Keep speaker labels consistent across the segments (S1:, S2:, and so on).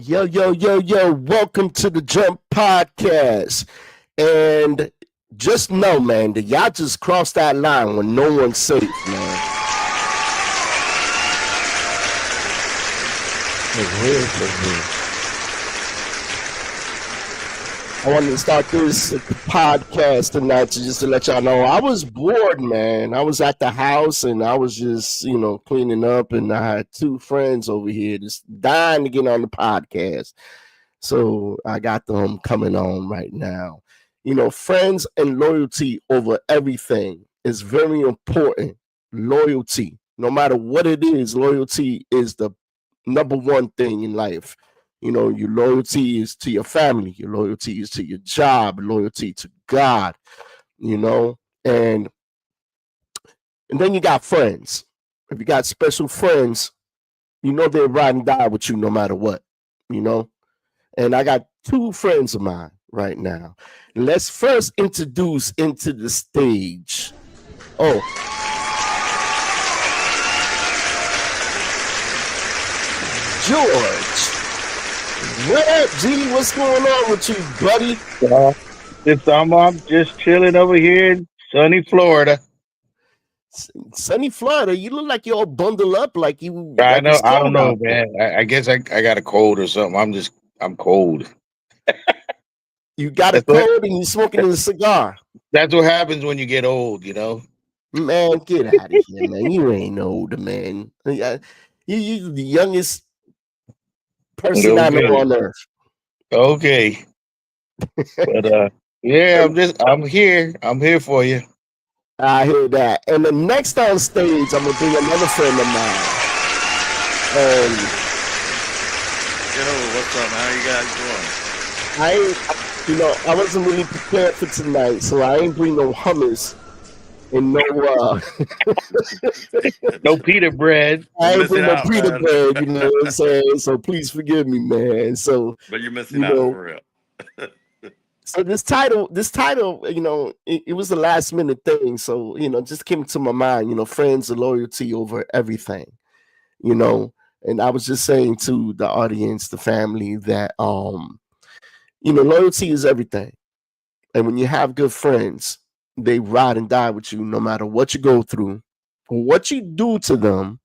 S1: Yo, yo, yo, yo, welcome to the Jump Podcast. And just know, man, that y'all just crossed that line when no one's safe, man. I wanted to start this podcast tonight just to let y'all know I was bored, man. I was at the house and I was just, cleaning up, and I had two friends over here just dying to get on the podcast. So I got them coming on right now. Friends and loyalty over everything is very important. Loyalty, no matter what it is, loyalty is the number one thing in life. Your loyalty is to your family, your loyalty is to your job, loyalty to God, and then you got friends. If you got special friends, they'll ride and die with you no matter what, and I got two friends of mine right now. Let's first introduce into the stage. Oh, George. What up, G? What's going on with you, buddy?
S2: I'm just chilling over here in sunny Florida.
S1: Sunny Florida. You look like you're all bundled up, like you.
S2: I know. I don't know, man. I guess I got a cold or something. I'm cold.
S1: You got a cold and you smoking a cigar.
S2: That's what happens when you get old,
S1: Man, get out of here, man. You ain't old, man. You the youngest person I know on earth.
S2: Okay. But yeah, I'm here. I'm here for you.
S1: I hear that. And the next on stage, I'm gonna bring another friend of mine.
S3: Yo, what's up, man? How you guys doing?
S1: I wasn't really prepared for tonight, so I ain't bring no hummus and no
S2: no pita bread.
S1: I ain't bring no pita bread, you know what I'm saying? So please forgive me, man.
S3: But you're missing out for real.
S1: So this title, it was a last minute thing. So, just came to my mind, friends and loyalty over everything, and I was just saying to the audience, the family, that, loyalty is everything. And when you have good friends, they ride and die with you no matter what you go through, what you do to them.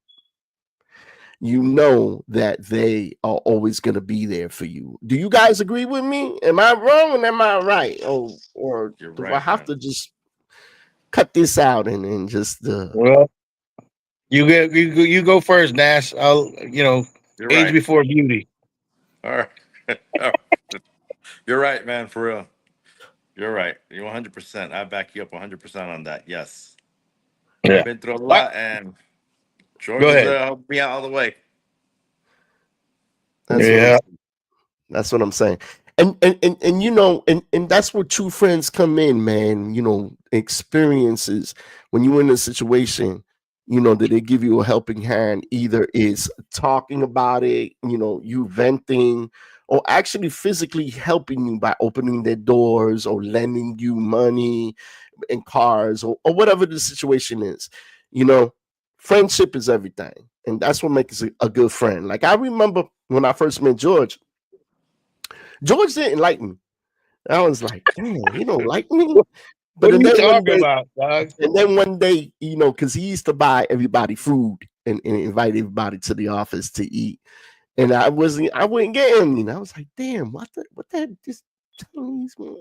S1: you know that they are always going to be there for you. Do you guys agree with me? Am I wrong and am I right? Or
S3: You're
S1: do I
S3: right,
S1: have
S3: man.
S1: to just cut this out and just
S2: Well, you go first, Nash. I'll
S3: You're
S2: age
S3: right.
S2: before beauty.
S3: All right. You're right, man. For real. You're right. You're 100%. I back you up 100% on that. Yes. I've
S2: Yeah.
S3: been through a
S2: What?
S3: lot, and George
S2: Go
S3: is
S2: ahead.
S3: there helping me out all the way.
S1: that's what I'm
S2: Yeah.
S1: That's what I'm saying. And you know, and that's where true friends come in, man. You know, experiences when you're in a situation, you know, that they give you a helping hand, either is talking about it, you know, you venting, or actually physically helping you by opening their doors or lending you money and cars or whatever the situation is. You know, friendship is everything. And that's what makes a good friend. Like I remember when I first met George. George didn't like me. I was like, damn, he don't like me. But
S2: What are
S1: and
S2: you
S1: then one
S2: talking
S1: day,
S2: about, dog?
S1: you know, because he used to buy everybody food and invite everybody to the office to eat. And I wouldn't get any. And I was like, damn, what the this Chinese man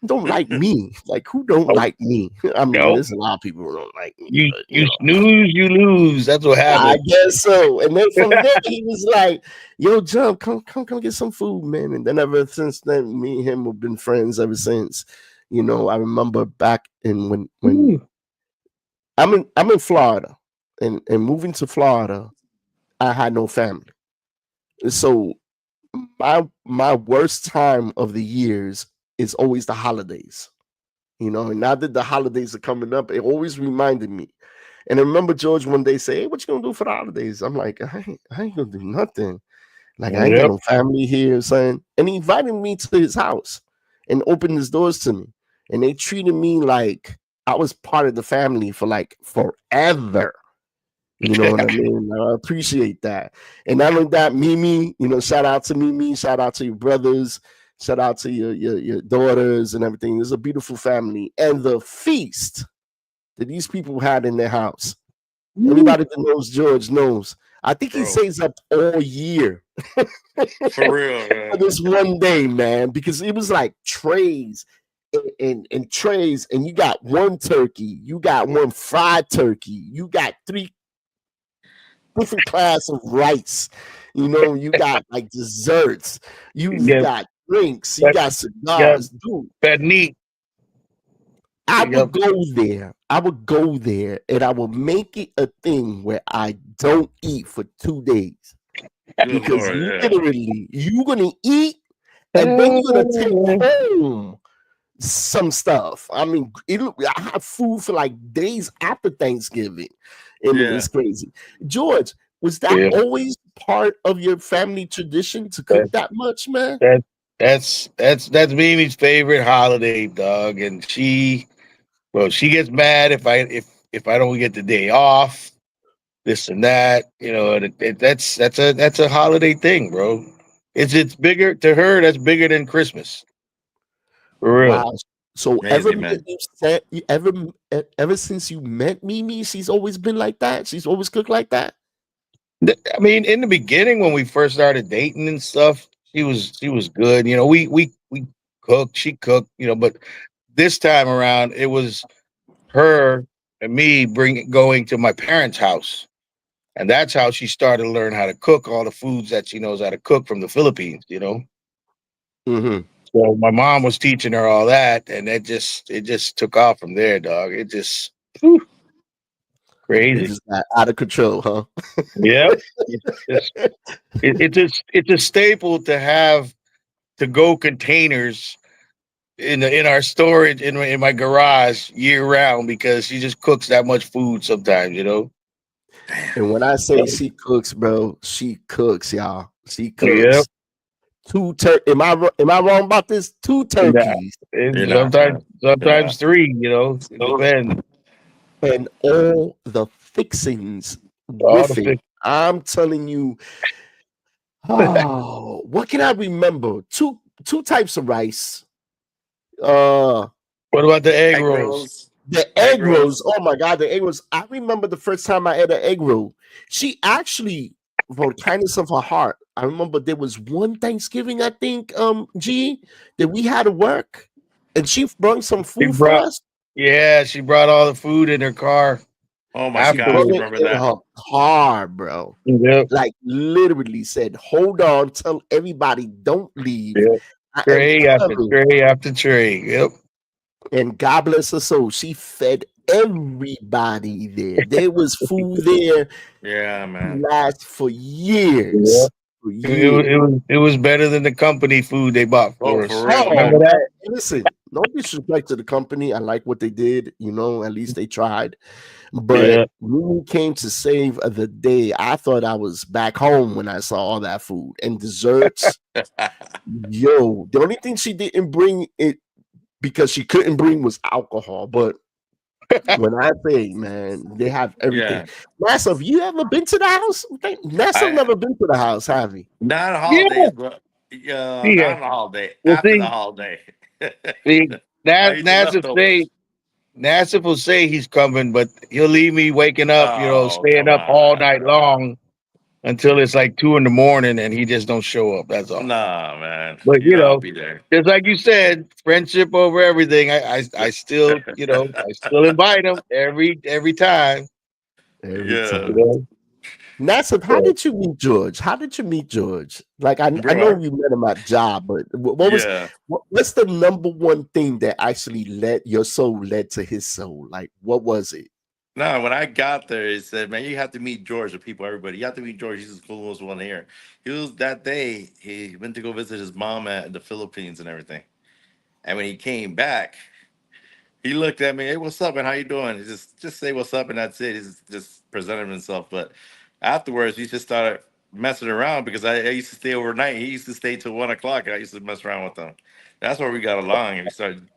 S1: don't like me. Like who don't
S2: Oh,
S1: like me? I mean,
S2: no.
S1: there's a lot of people who don't like me,
S2: You
S1: but you
S2: you
S1: know.
S2: snooze, you lose. That's what
S1: I
S2: happened.
S1: guess so. And then from there, he was like, "Yo, Jump, come get some food, man." And then ever since then, me and him have been friends ever since. You know, I remember back in when
S2: Ooh.
S1: I'm in Florida, and moving to Florida, I had no family, so my worst time of the years is always the holidays. You know, and now that the holidays are coming up, it always reminded me. And I remember George one day say, "Hey, what you gonna do for the holidays?" I'm like, I ain't gonna do nothing. Like I ain't got
S2: Yep.
S1: no family here, son. And he invited me to his house and opened his doors to me. And they treated me like I was part of the family for like forever. You know what I mean? I appreciate that. And not only that, Mimi, you know, shout out to Mimi, shout out to your brothers, shout out to your daughters and everything. It's a beautiful family. And the feast that these people had in their house.
S2: Ooh.
S1: Anybody that knows George knows. I think he
S3: Bro.
S1: stays up all year
S3: For real,
S1: for
S3: man.
S1: this one day, man, because it was like trays and trays, and you got one turkey, you got one fried turkey, you got three different class of rice, you know, you got like desserts, you've
S2: Yep.
S1: got drinks, you
S2: That,
S1: got
S2: yep.
S1: cigars, dude.
S2: That neat.
S1: I
S2: Yep.
S1: would go there. I would go there and I would make it a thing where I don't eat for 2 days
S3: Good
S1: because
S3: Lord, yeah.
S1: literally you're gonna eat and then you're gonna take home some stuff. I mean, I have food for like days after Thanksgiving. I mean,
S3: Yeah.
S1: it's crazy. George, was that
S2: Yeah.
S1: always part of your family tradition to cook
S2: That,
S1: that much, man?
S2: that that's Mimi's favorite holiday, dog. And she gets mad if I don't get the day off, this and that. You know, that's a holiday thing, bro. It's bigger to her. That's bigger than Christmas, for real.
S1: Wow. So ever
S3: Amazing,
S1: met
S3: man.
S1: you ever since you met Mimi, she's always been like that. She's always cooked like that.
S2: I mean, in the beginning when we first started dating and stuff, she was good. You know, we cooked, she cooked. You know, but this time around, it was her and me bring going to my parents' house, and that's how she started to learn how to cook all the foods that she knows how to cook from the Philippines. You know,
S1: Mm-hmm.
S2: so my mom was teaching her all that, and it just took off from there, dog. It just whew,
S1: It
S2: crazy.
S1: just got out of control, huh?
S2: Yep. It's just it's a staple to have to go containers in our storage in my garage year round because she just cooks that much food sometimes, you know.
S3: Damn.
S1: And when I say
S2: So,
S1: she cooks, bro, she cooks, y'all. She
S2: yep.
S1: cooks. Am I wrong about this? Two
S2: Nah,
S1: turkeys
S3: You're
S2: it's
S3: not, man. You're
S2: sometimes
S3: not.
S2: three, you know. It depends.
S1: and all the fixings
S2: All the
S1: with it.
S2: fish.
S1: I'm telling you, oh, what can I remember? Two types of rice. Uh
S2: What about the egg
S3: Egg
S2: rolls?
S3: rolls.
S1: The egg rolls. Oh my god, the egg rolls. I remember the first time I ate an egg roll. She actually, for the kindness of her heart, I remember there was one Thanksgiving, I think, G, that we had to work, and she brought some food for us.
S2: She brought all the food in her car.
S3: Oh my
S1: She
S3: gosh,
S1: brought
S2: Afterwards.
S1: it
S3: remember
S1: in
S3: that?
S1: her car, bro.
S2: Yep.
S1: Like literally said, "Hold on, tell everybody don't leave."
S2: Yep.
S1: I am
S2: Tray after
S1: telling,
S2: tray after tray. Yep.
S1: and God bless her soul, she fed everybody there. There was food there
S3: Yeah, man.
S1: last for
S2: Yeah.
S1: years. For years.
S2: It was better than the company food they bought
S3: Oh,
S2: for us.
S3: for real,
S1: Oh
S2: Remember
S3: man.
S2: that?
S1: man, listen, no disrespect to the company. I like what they did, at least they tried. But
S2: Yeah.
S1: when we came to save the day, I thought I was back home when I saw all that food and desserts. Yo, the only thing she didn't bring it because she couldn't bring was alcohol. But when I say, man, they have everything.
S3: Yeah.
S1: NASA, have you ever been to the house? NASA
S3: I
S1: never been to the house, have you?
S3: not on
S2: Yeah.
S3: holidays, but not
S2: Yeah.
S3: on a holiday.
S2: Well,
S3: After the holiday.
S2: see,
S3: I eat the leftovers.
S2: Nassif will say he's coming, but he'll leave me waking up,
S3: Oh,
S2: staying
S3: come
S2: up all
S3: on.
S2: night long until it's like 2 a.m, and he just don't show up. That's all.
S3: Nah, man.
S2: But
S3: I'll be there.
S2: just like you said, friendship over everything. I still, I still invite him every time.
S1: Every
S3: Yeah.
S2: You
S1: time.
S2: know?
S1: NASA, how did you meet George? How did you meet George? Like I know
S3: Bro.
S1: you met him at job, but what's the number one thing that actually led your soul led to his soul? Like what was it?
S3: No, when I got there, he said, "Man, you have to meet George." The people, everybody, you have to meet George. He's the coolest one here. He was that day. He went to go visit his mom at the Philippines and everything. And when he came back, he looked at me. Hey, what's up, man? How you doing? He just say what's up, and that's it. He just presented himself. But afterwards, he just started messing around because I used to stay overnight. He used to stay till 1 o'clock. And I used to mess around with him. That's where we got along, and we started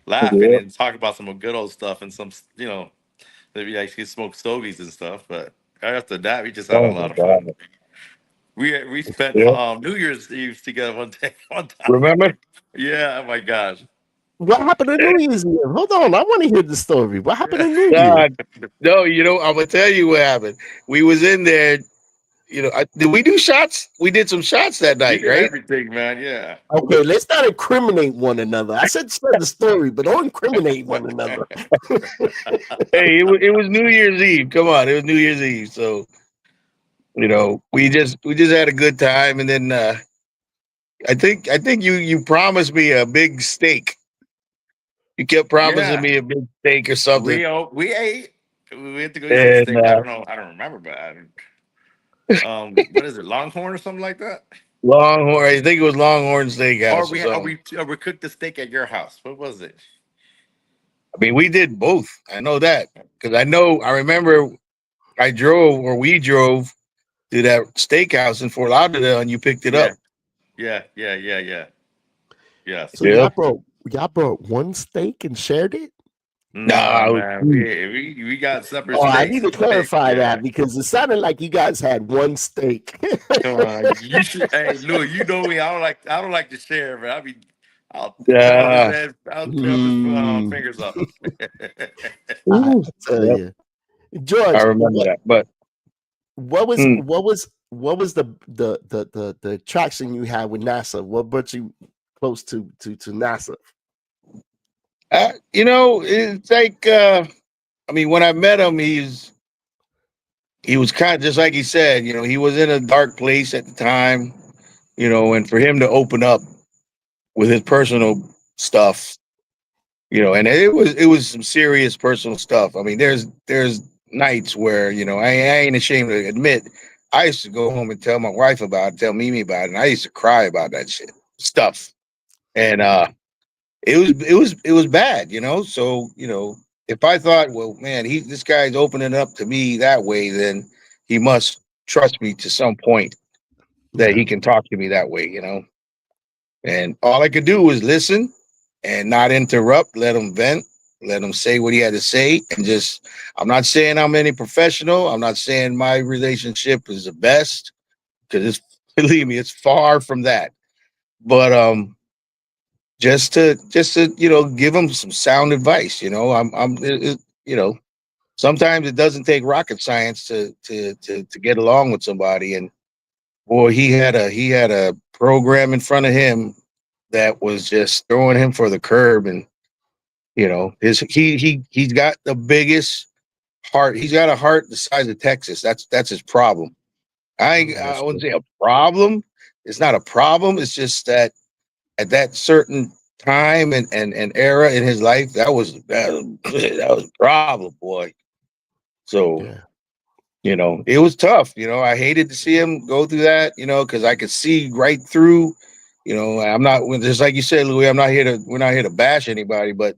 S3: laughing
S2: Yeah.
S3: and talking about some good old stuff and some, maybe like he smoked stogies and stuff. But after that, we just had a
S2: Oh my
S3: lot of
S2: God.
S3: fun. We spent
S2: Yeah.
S3: New Year's Eve together one day, one time.
S2: Remember?
S3: Yeah, oh my gosh.
S1: What happened to New Year's Eve? Hold on, I want to hear the story. What happened to New Year's?
S2: God, no. I'm gonna tell you what happened. We was in there. Did we do shots? We did some shots that
S3: We
S2: night,
S3: did
S2: right?
S3: everything, man. Yeah.
S1: Okay, let's not incriminate one another. I said the story, but don't incriminate one another.
S2: Hey, it was New Year's Eve. Come on, it was New Year's Eve. So we just had a good time, and then I think you promised me a big steak. You kept promising
S3: Yeah.
S2: me a big steak or something.
S3: We ate. We went to go eat some
S2: And
S3: steak. I don't know. I don't remember, but what is it? Longhorn or something like that?
S2: Longhorn, I think it was Longhorn
S3: Or
S2: Steakhouse or
S3: we had,
S2: something.
S3: or we cooked the steak at your house. What was it?
S2: I mean, we did both. I know that because I remember we drove to that steakhouse in Fort Lauderdale and you picked it up.
S3: Yeah. Yes.
S1: So
S2: Yep.
S1: y'all brought one steak and shared it?
S3: No, man. We got separate
S1: Oh, I
S3: steaks.
S1: need to clarify that because it sounded like you guys had one steak.
S3: Come on, you should. Hey, Lou, you know me. I don't like to share, but I'll clip off his
S2: Yeah.
S3: head. I'll clip off his
S1: Mm,
S3: fingers up.
S1: I
S2: Ooh,
S1: tell
S2: yep.
S1: you,
S2: I
S1: George,
S2: remember that. But
S1: what was
S2: mm,
S1: the attraction you had with NASA? What brought you close to NASA?
S2: it's like I mean, when I met him, he was kind of just like he said. He was in a dark place at the time. And for him to open up with his personal stuff, and it was some serious personal stuff. I mean, there's nights where I ain't ashamed to admit I used to go home and tell my wife about it, tell Mimi about it, and I used to cry about that shit stuff. And it was bad, So if I thought, well, man, this guy's opening up to me that way, then he must trust me to some point that he can talk to me that way. And all I could do was listen and not interrupt, let him vent, let him say what he had to say. And I'm not saying I'm any professional. I'm not saying my relationship is the best because believe me, it's far from that. But just to give them some sound advice. Sometimes it doesn't take rocket science to get along with somebody. And boy, he had a program in front of him that was just throwing him for the curb. And he's got the biggest heart. He's got a heart the size of Texas. That's his problem. I wouldn't say a problem. It's not a problem. It's just that at that certain time and era in his life, that was a problem, boy. So it was tough. I hated to see him go through that. Because I could see right through. I'm not, just like you said, Louis. We're not here to bash anybody, but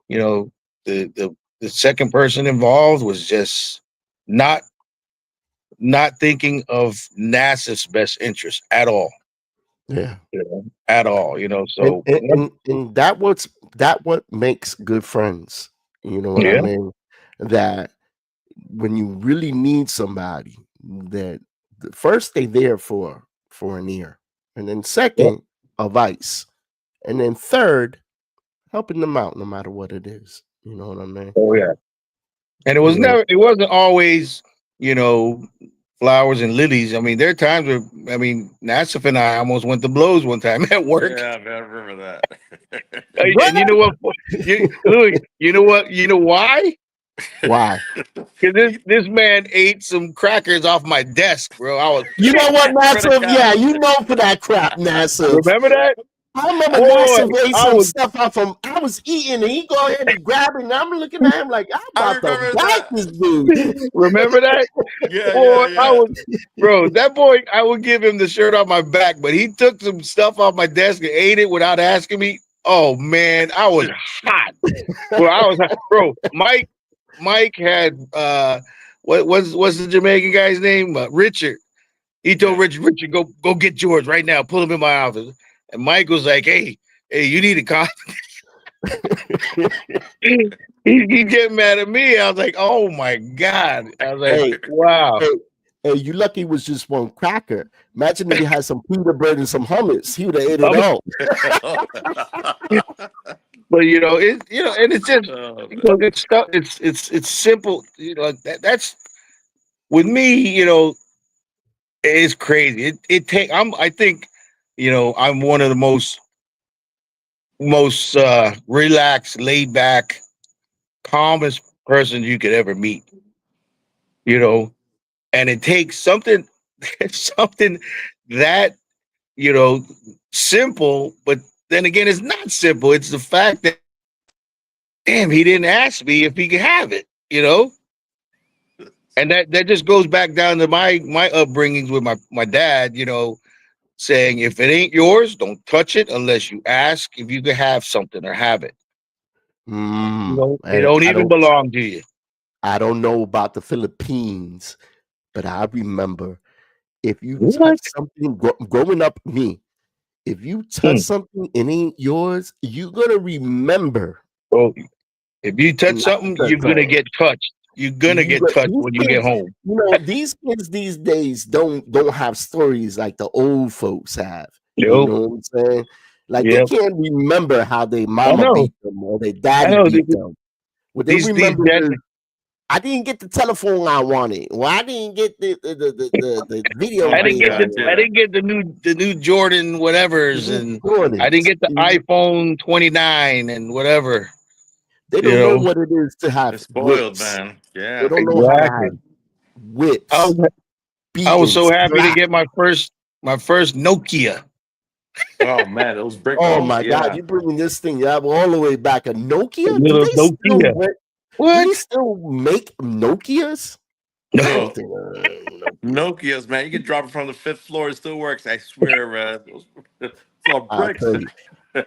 S2: the second person involved was just not thinking of NASA's best interest at all.
S1: Yeah.
S2: At all. So
S1: and that what makes good friends. You know what I mean? That when you really need somebody, that first they there for an ear, and then second, advice, and then third, helping them out no matter what it is. You know what I mean?
S2: Oh yeah. And it wasn't always, flowers and lilies. I mean, there are times where, Nassif and I almost went to blows one time at work.
S3: Yeah, man, I remember that.
S2: And you know what, Louis? You know why?
S1: Why?
S2: Because this man ate some crackers off my desk, bro. I was.
S1: You know what, Nassif? Yeah, you know for that crap, Nassif.
S2: Remember that?
S1: I remember Nassif ate some stuff out from. I was eating, and he go ahead and grab it, and I'm looking at him like I'm about to bite this dude.
S2: Remember that?
S3: Yeah,
S2: boy,
S3: yeah.
S2: That boy, I would give him the shirt off my back, but he took some stuff off my desk and ate it without asking me. Oh man, I was hot. Bro. Mike had what's the Jamaican guy's name? Richard. He told Richard, go get George right now. Pull him in my office. And Mike was like, hey, you need a cop. he get mad at me. I was like, oh my God. I was like, wow.
S1: Hey, you lucky it was just one cracker. Imagine if he had some pita bread and some hummus. He would have ate it all.
S2: But and it's just it's stuff. It's simple. That's with me. It's crazy. I think I'm one of the most relaxed, laid back, calmest person you could ever meet. And it takes something that simple, but then again, it's not simple. It's the fact that, damn, he didn't ask me if he could have it, and that just goes back down to my upbringings with my dad, saying, if it ain't yours, don't touch it unless you ask if you can have something or have it. It don't even belong to you.
S1: I don't know about the Philippines, but I remember if you touch something growing up, if you touch something and ain't yours, you're gonna remember.
S2: Well, if you touch something, you're gonna get touched. You're gonna get touched when you get home.
S1: These kids these days don't have stories like the old folks have.
S2: Yep.
S1: You know what I'm saying? Like they can't remember how their mama beat them or their daddy beat them. What they remember is, I didn't get the telephone I wanted. Well, I didn't get the video.
S2: I didn't get the new Jordan whatevers, and I didn't get the iPhone 29 and whatever.
S1: They don't know what it is to have
S3: spoiled,
S1: whips.
S3: Man. Yeah,
S1: they don't know how to have whips.
S2: I was so happy to get my first Nokia.
S3: Oh man, those brick.
S1: Oh my God, you bringing this thing up all the way back? A Nokia?
S2: What?
S1: Do they still make Nokias?
S2: No.
S3: Nokias, man. You can drop it from the 5th floor. It still works. I swear, man. It's all bricks.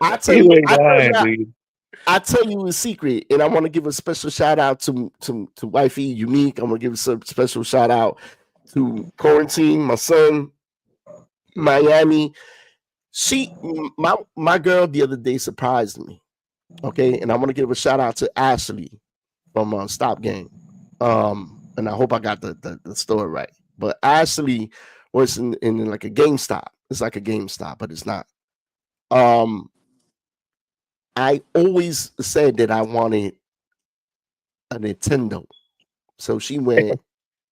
S1: I tell you a secret, and I want to give a special shout out to Wifey Unique. I'm gonna give a special shout out to Quarantine, my son, Miami. My girl the other day surprised me. Okay, and I want to give a shout out to Ashley from Stop Game. And I hope I got the story right. But Ashley was in like a GameStop. It's like a GameStop, but it's not. I always said that I wanted a Nintendo. So she went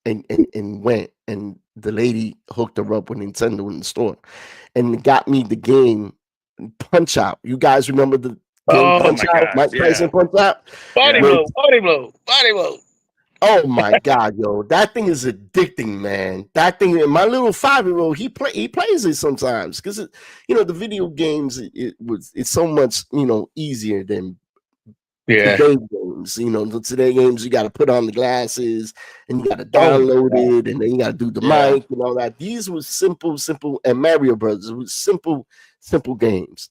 S1: and went, and the lady hooked her up with Nintendo in the store and got me the game Punch Out. You guys remember the game
S2: Oh
S3: Oh
S1: Punch
S3: my
S2: my
S1: Out?
S2: God.
S3: gosh,
S1: Mike Tyson
S3: yeah,
S1: Punch Out?
S2: Body
S3: yeah.
S1: With,
S2: blow, body blow, body blow.
S1: oh my God, yo, that thing is addicting, man. That thing, and my little 5-year-old, he plays it sometimes because the video games it's so much easier than
S2: Yeah.
S1: today games. The today games you got to put on the glasses and you got to
S2: Oh my
S1: download
S2: God.
S1: it and then you got to do the
S3: Yeah.
S1: mic and all that. These were simple, and Mario Brothers it was simple games.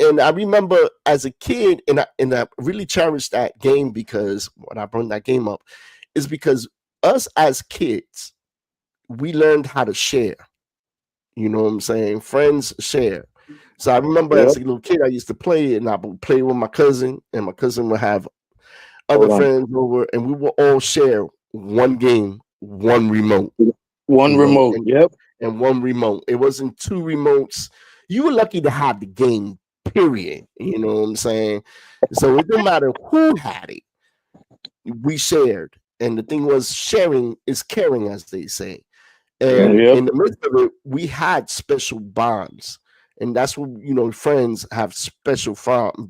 S1: And I remember as a kid, and I really cherished that game because when I brought that game up is because us as kids, we learned how to share. You know what I'm saying? Friends share. So I remember as
S2: Yep.
S1: a little kid, I used to play, and I would play with my cousin, and my cousin would have other
S2: Hold on.
S1: friends over, and we would all share one game, one remote,
S2: One remote.
S1: and
S2: Yep.
S1: one remote. It wasn't two remotes. You were lucky to have the game, period. You know what I'm saying? So it didn't matter who had it, we shared. And the thing was, sharing is caring, as they say. And
S2: Yep.
S1: in the midst of it, we had special bonds. And that's what, friends have special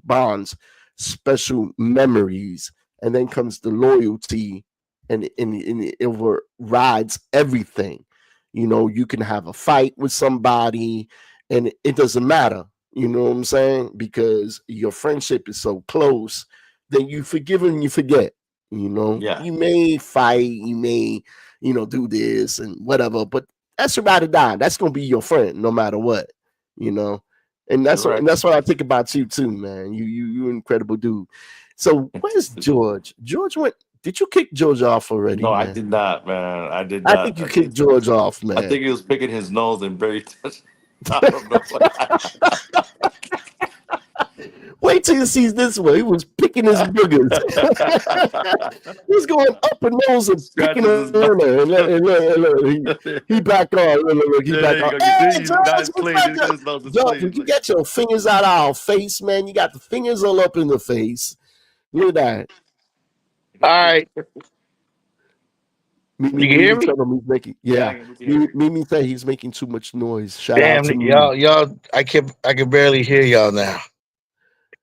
S1: bonds, special memories. And then comes the loyalty, and it overrides everything. You can have a fight with somebody, and it doesn't matter. You know what I'm saying? Because your friendship is so close, then you forgive and you forget.
S3: Yeah.
S1: You may fight, you may do this and whatever, but that's your ride or die. That's gonna be your friend no matter what, you know. And that's what
S3: Correct.
S1: I think about you too, man. You incredible dude. So where's George? George went. Did you kick George off already,
S3: No, I
S1: man?
S3: did not, man. I did
S1: I
S3: not.
S1: think you kicked George off,
S3: I
S1: man.
S3: think he was picking his nose and very. I don't know what.
S1: Wait till you see this one. He was picking his boogers. He's going up a nose and picking
S3: Scratches his
S1: on
S3: nose.
S1: her. Look, he back on. Look, he
S3: Yeah,
S1: back
S3: there you
S1: on.
S3: go. You
S1: Hey,
S3: see,
S1: George,
S3: now it's
S1: what's
S3: clean.
S1: back up?
S3: His nose is
S1: George,
S3: clean.
S1: would you get your fingers out of our face, man? You got the fingers all up in the face. Look at that.
S2: All right.
S1: Mimi,
S2: You can hear me?
S1: tell him he's making.
S3: Yeah,
S1: Yeah,
S3: we can hear you.
S1: Mimi say he's making too much noise. Shout out
S2: Damn,
S1: to Mimi.
S2: y'all. I can barely hear y'all now.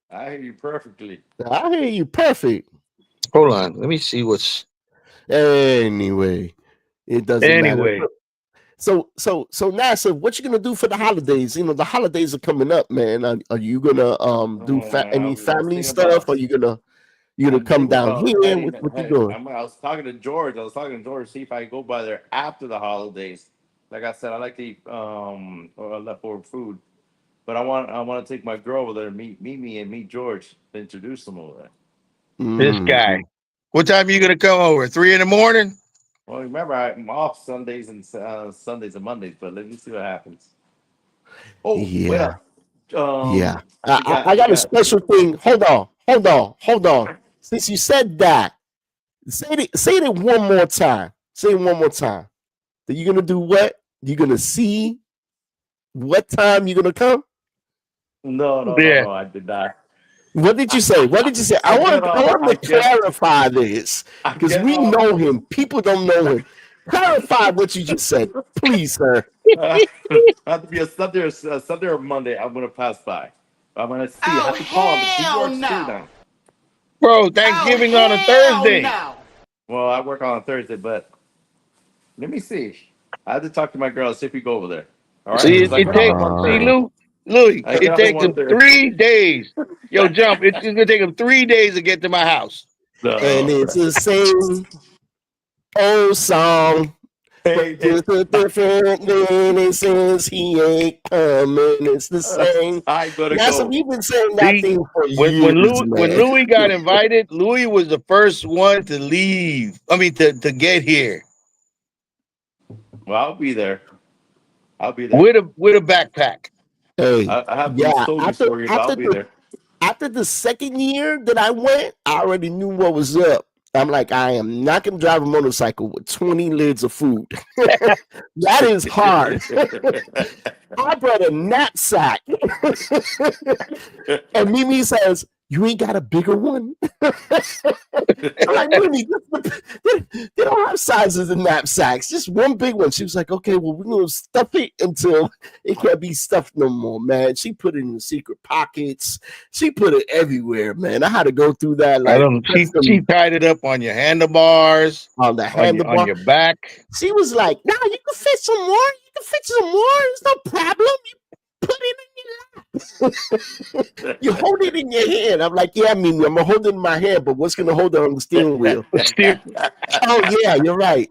S3: I hear you perfectly.
S1: I hear you perfect.
S2: Hold on. Let me see what's.
S1: Anyway, it doesn't matter.
S2: Anyway.
S1: So NASA, what you gonna do for the holidays? The holidays are coming up, man. Are you gonna do
S3: Oh man, I
S1: any
S3: was
S1: family
S3: thinking
S1: stuff?
S3: about.
S1: Are you gonna
S3: I'm
S1: come
S3: thinking
S1: down
S3: about
S1: here?
S3: heading.
S1: What you doing?
S3: I was talking to George. I was talking to George. See if I could go by there after the holidays. Like I said, I like to eat leftover food, but I want to take my girl over there, meet me, and meet George. To introduce them over there.
S2: This
S1: Mm.
S2: guy. What time are you gonna come over? 3 in the morning?
S3: Well, remember I'm off Sundays and Sundays and Mondays, but let me see what happens. Oh, wait
S1: Yeah,
S3: up.
S1: yeah.
S3: I forgot.
S1: I
S3: I
S1: got a
S3: forgot.
S1: special thing. Hold on. Since you said that, say it one more time. Say it one more time. That you're gonna do what? You're gonna see what time you're gonna come?
S2: Yeah.
S3: I did not.
S1: What did you say? What did you say?
S3: I get
S1: I
S3: off.
S1: want
S3: I
S1: to
S3: get.
S1: clarify this
S3: I
S1: because
S3: get
S1: we
S3: off.
S1: know him. People don't know him. Clarify what you just said, please, sir.
S3: I have to be a Sunday or Monday. I'm gonna pass by. I'm gonna see. I have to call him. It's New York City now.
S2: Bro, Thanksgiving on a Thursday.
S3: Well, I work on a Thursday, but let me see. I have to talk to my girl. See if we go over there. All right,
S2: See,
S3: because I
S2: it
S3: get off at
S2: take
S3: one
S2: see
S3: thirty.
S2: Louis,
S3: I get
S2: it
S3: off at
S2: takes him
S3: 1:30.
S2: 3 days. Yo, jump. It's gonna take him 3 days to get to my house.
S1: And
S3: No.
S1: it's the same old song,
S3: Hey,
S1: but just a different name. Since he ain't coming, it's the same.
S3: I gotta
S1: That's
S3: go.
S1: we've been saying that
S2: See,
S1: thing for
S2: when
S1: years, man.
S2: Louis got invited, Louis was the first one to leave. I mean, to get here
S3: Well, I'll be there. I'll be there.
S2: with a backpack.
S1: Hey,
S3: I have some
S1: yeah.
S3: stogies for you, but I'll be there.
S1: After the second year that I went, I already knew what was up. I'm like, I am not going to drive a motorcycle with 20 lids of food. That is hard. I brought a knapsack. And Mimi says, you ain't got a bigger one? I'm like, Mimi, they don't have sizes in knapsacks. Just one big one. She was like, okay, well, we're going to stuff it until it can't be stuffed no more, man. She put it in the secret pockets. She put it everywhere, man. I had to go through that. Like,
S2: I don't. She tied it up on your handlebars,
S1: on the handlebar,
S2: on your back.
S1: She was like, "No, you can fit some more. You can fit some more. It's no problem. You put it in your lap. You hold it in your hand." I'm like, "Yeah, Mimi, I'm gonna hold it in my hand, but what's gonna hold it on the steering wheel?" Oh yeah, you're right.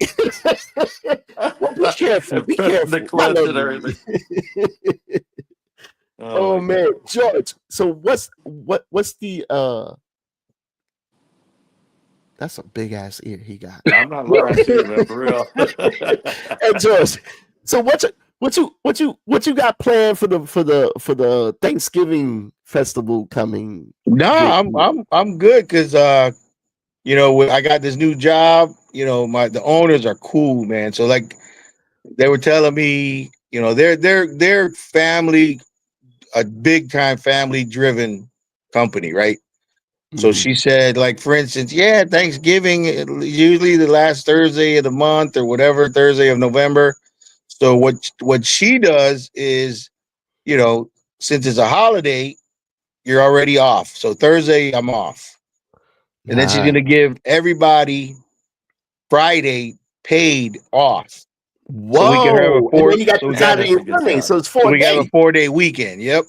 S1: Well, be careful. Be careful.
S3: The clutch and everything.
S1: Oh man, George. So what's the That's a big ass ear he got.
S3: I'm not lying to you, man, for real.
S1: Hey George, so what you got planned for the Thanksgiving festival coming?
S2: No, I'm good because you know, I got this new job. You know, the owners are cool, man. So like they were telling me, you know, they're family, a big time family driven company, right? So she said, like, for instance, yeah, Thanksgiving, usually the last Thursday of the month or whatever, Thursday of November. So what she does is, you know, since it's a holiday, you're already off. So Thursday, I'm off. And then she's going to give everybody Friday paid off.
S1: Whoa.
S2: So we can have a
S1: and then you got the Saturday and Sunday, so it's 4 days.
S2: We have a 4-day weekend. Yep.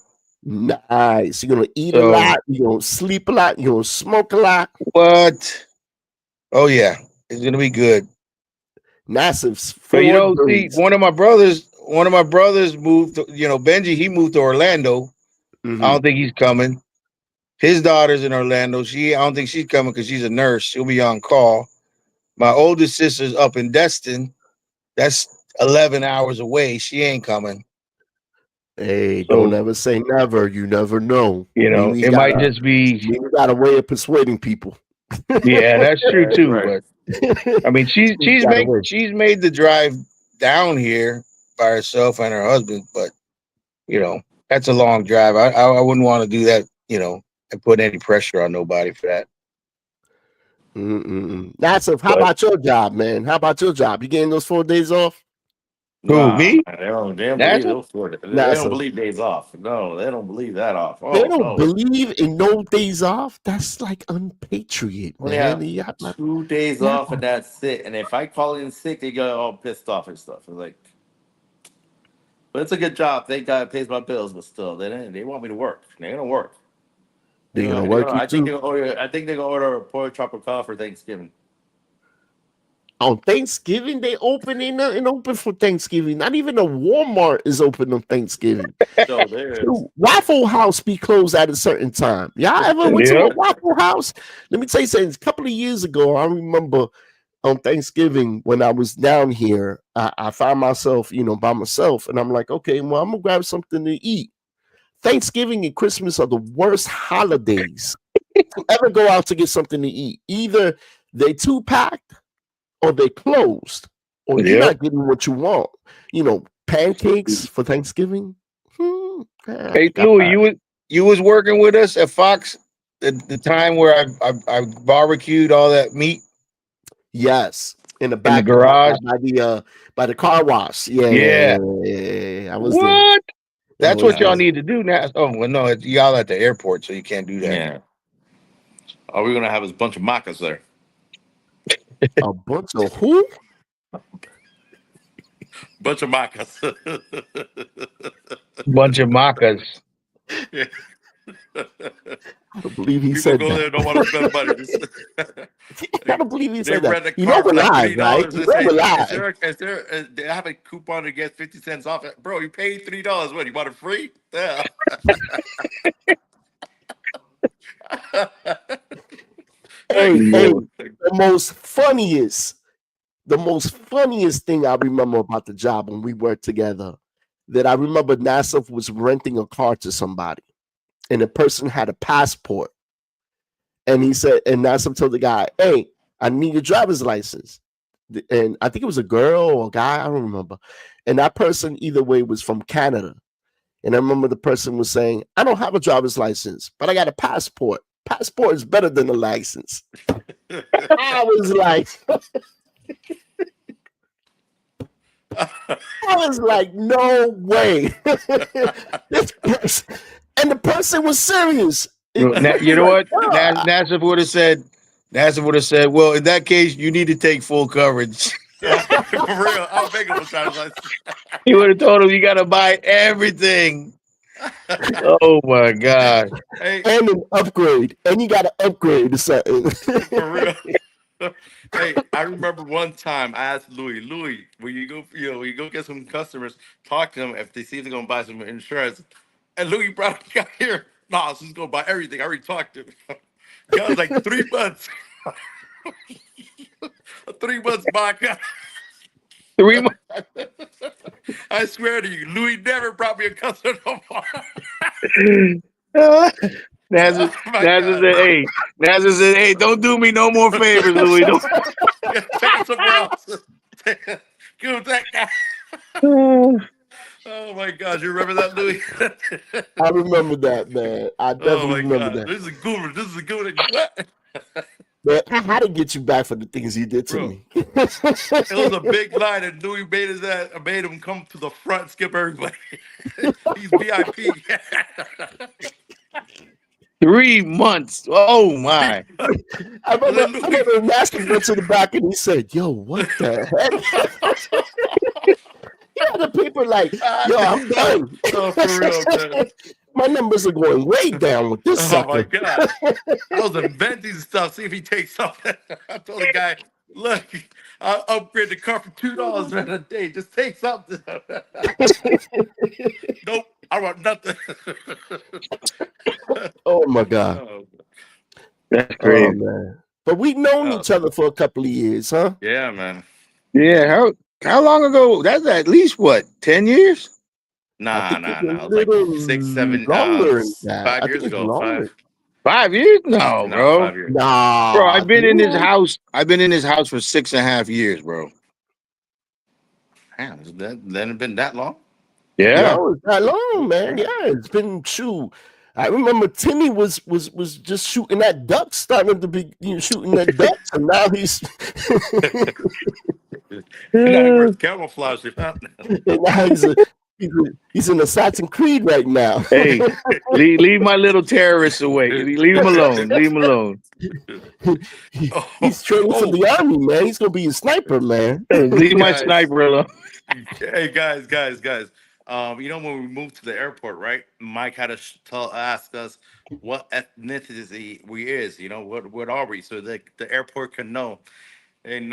S1: Nice. You're gonna eat a lot. You're gonna sleep a lot. You're gonna smoke a lot.
S2: What? Oh yeah, it's gonna be good.
S1: Massive.
S2: So you know, see, one of my brothers moved. You know, Benji, he moved to Orlando. I don't think he's coming. His daughter's in Orlando. I don't think she's coming because she's a nurse. She'll be on call. My oldest sister's up in Destin. That's 11 hours away. She ain't coming.
S1: Hey, don't ever say never. You never know.
S2: You know, it might just be.
S1: You got a way of persuading people.
S2: Yeah, that's true too. Right. But I mean, she's made the drive down here by herself and her husband. But you know, that's a long drive. I wouldn't want to do that. You know, and put any pressure on nobody for that.
S1: That's how about your job, man? How about your job? You getting those 4 days off?
S2: Who, me?
S3: They don't believe those 4 days. They don't believe days off. No, they don't believe that off. Oh,
S1: they don't believe in no days off. That's like unpatriot, man.
S3: They have 2 days off and that's it. And if I call in sick, they get all pissed off and stuff. It's like, but it's a good job. Thank God it pays my bills, but still, they want me to work. They're gonna work.
S1: They're gonna work.
S3: I think they're gonna order a pork tropical for Thanksgiving.
S1: On Thanksgiving, they open and open for Thanksgiving. Not even a Walmart is open on Thanksgiving. Waffle House be closed at a certain time. Y'all ever went to a Waffle House? Let me tell you something. A couple of years ago, I remember on Thanksgiving when I was down here, I found myself, by myself, and I'm like, okay, well, I'm gonna grab something to eat. Thanksgiving and Christmas are the worst holidays to ever go out to get something to eat. Either they too packed, or they closed, or you're not getting what you want. Pancakes for Thanksgiving.
S2: Hey, Louis, you was working with us at Fox at the time where I barbecued all that meat.
S1: Yes, in the back,
S2: in the garage,
S1: by the car wash. Yeah. I was
S2: what? That's what y'all need to do now. Oh well, no, y'all at the airport, so you can't do that.
S3: Yeah. All we're gonna have is a bunch of macas there.
S1: A bunch of who?
S3: Bunch of macas.
S2: Bunch of macas.
S3: Yeah.
S1: I don't believe he said that.
S3: There, don't want to spend money.
S1: I don't believe he said that. We're live, right? We're live.
S3: They have a coupon to get 50 cents off. Bro, you paid $3. What, you want it free? Yeah.
S1: Hey, the most funniest thing I remember about the job when we worked together, that I remember Nassif was renting a car to somebody, and the person had a passport, and he said, and Nassif told the guy, "Hey, I need a driver's license. And I think it was a girl or a guy, I don't remember. And that person either way was from Canada. And I remember the person was saying, I don't have a driver's license, but I got a passport. Passport is better than a license. I was like, no way. This person, and the person was serious.
S2: You know what? NASA would have said, well, in that case, you need to take full coverage.
S3: For real, I'll make him a driver's license.
S2: He would have told him you got to buy everything. Oh my God!
S3: Hey,
S1: And an upgrade, and you got to upgrade to something.
S3: for real. Hey, I remember one time I asked Louis, when you go get some customers, talk to them if they see if they're gonna buy some insurance. And Louis brought a guy here. Nah, she's gonna buy everything. I already talked to him. Guy was like 3 months. 3 months back.
S2: 3 months.
S3: I swear to you, Louis never brought me a customer no more.
S2: NASA said, hey, don't do me no more favors, Louis. Don't.
S3: Take him somewhere else. Give him that guy. Oh my gosh, you remember that, Louis?
S1: I remember that, man. I definitely remember that.
S3: This is a good one. This is a good one. What?
S1: Man, I had to get you back for the things you did to
S3: Bro.
S1: me.
S3: It was a big line, and Louis made him come to the front, skip everybody. He's VIP.
S2: 3 months. Oh my!
S1: I remember asking him to the back, and he said, "Yo, what the heck?" Yeah, the people like, "Yo, I'm done."
S3: Oh, for real, man.
S1: My numbers are going way down with this
S3: Oh
S1: sucker.
S3: my god! I was inventing stuff. See if he takes something. I told the guy, "Look, I'll upgrade the car for $2 man a day. Just take something." Nope, I want nothing.
S1: Oh my god,
S3: Oh,
S2: That's crazy.
S1: man! But we've known each other for a couple of years, huh?
S3: yeah, man.
S2: Yeah. How long ago? That's at least what? 10 years?
S3: Nah.
S1: It
S3: It was
S1: little
S3: like 6, 7,
S1: longer than that.
S3: 5
S1: I
S3: years
S1: think it's
S3: ago.
S1: longer.
S2: 5 years? No, bro.
S3: 5 years.
S1: Nah,
S2: Bro, I've been in his
S1: dude.
S2: house. I've been in his house for 6.5 years, bro.
S3: Damn, then it been that long?
S1: Yeah, it was that long, man. Yeah, it's been I remember Timmy was just shooting at ducks, starting to be shooting at ducks, and now he's
S3: Now he wears camouflage.
S1: and now he's an Assassin's Creed right now.
S2: Hey, leave my little terrorists away. Leave him alone. Leave him alone.
S1: He's training for the army, man. He's gonna be a sniper, man.
S2: Leave my
S3: Guys.
S2: sniper alone.
S3: Hey guys. When we moved to the airport, right? Mike had to ask us what ethnicity we is. What are we? So the airport can know. And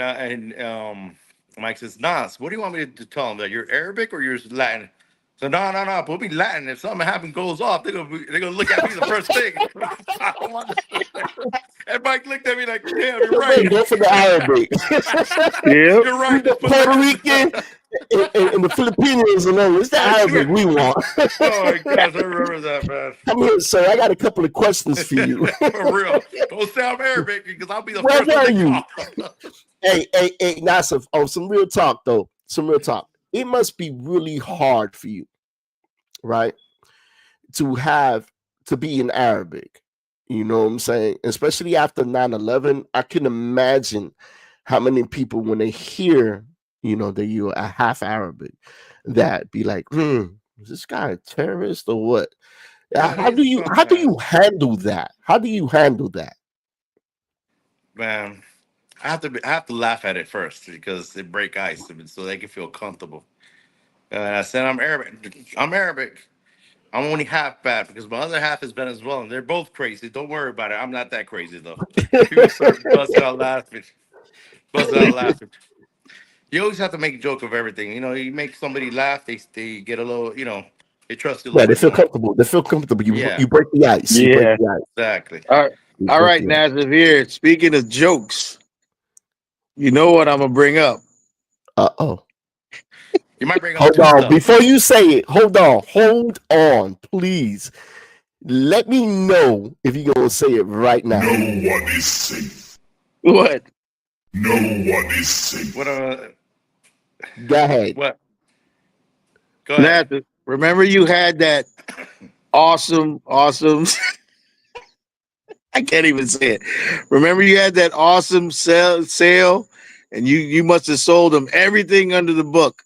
S3: Mike says, Nas, what do you want me to tell him? That you're Arabic or you're Latin? So no, we'll be Latin. If something goes off, they're gonna look at me the first thing. I don't want to- And Mike looked at me like, damn, you're right.
S1: Go for the Arabic.
S2: Yep.
S3: You're right.
S1: The Puerto Rican and the Filipinos and all. It's the Arabic we want.
S3: Oh my gosh, I remember that, man.
S1: Come here, sir. I got a couple of questions for you.
S3: For real. Don't say I'm Arabic because I'll be the
S1: Where
S3: first one
S1: are
S3: they
S1: you?
S3: call.
S1: Hey, Nasif. Oh, some real talk though. Some real talk. It must be really hard for you, right? To be in Arabic. You know what I'm saying? Especially after 9/11, I can imagine how many people when they hear, that you're a half Arabic, that be like, is this guy a terrorist or what?
S3: Yeah,
S1: How do you handle that? How do you handle that?
S3: Man, I have to laugh at it first because it break ice so they can feel comfortable. I said I'm Arabic. I'm only half bad because my other half is Venezuelan. They're both crazy. Don't worry about it. I'm not that crazy though. People start busting out laughing. You always have to make a joke of everything. You make somebody laugh, they get a little, they trust you a
S1: Yeah,
S3: little
S1: they
S3: bit
S1: feel
S3: more.
S1: comfortable. They feel comfortable. You
S3: Yeah.
S1: you break the ice. You break the ice.
S3: Exactly.
S2: All right, Nazif here. Speaking of jokes, you know what I'm gonna bring up?
S1: Uh-oh.
S3: You might bring up
S1: Hold
S3: two
S1: on.
S3: stuff.
S1: Before you say it, hold on, please. Let me know if you're gonna say it right now.
S2: What?
S4: No one is safe.
S3: What?
S1: Go ahead.
S3: What? Go ahead.
S2: Nathan, remember you had that awesome. I can't even say it. Remember you had that awesome sale, and you must have sold them everything under the book.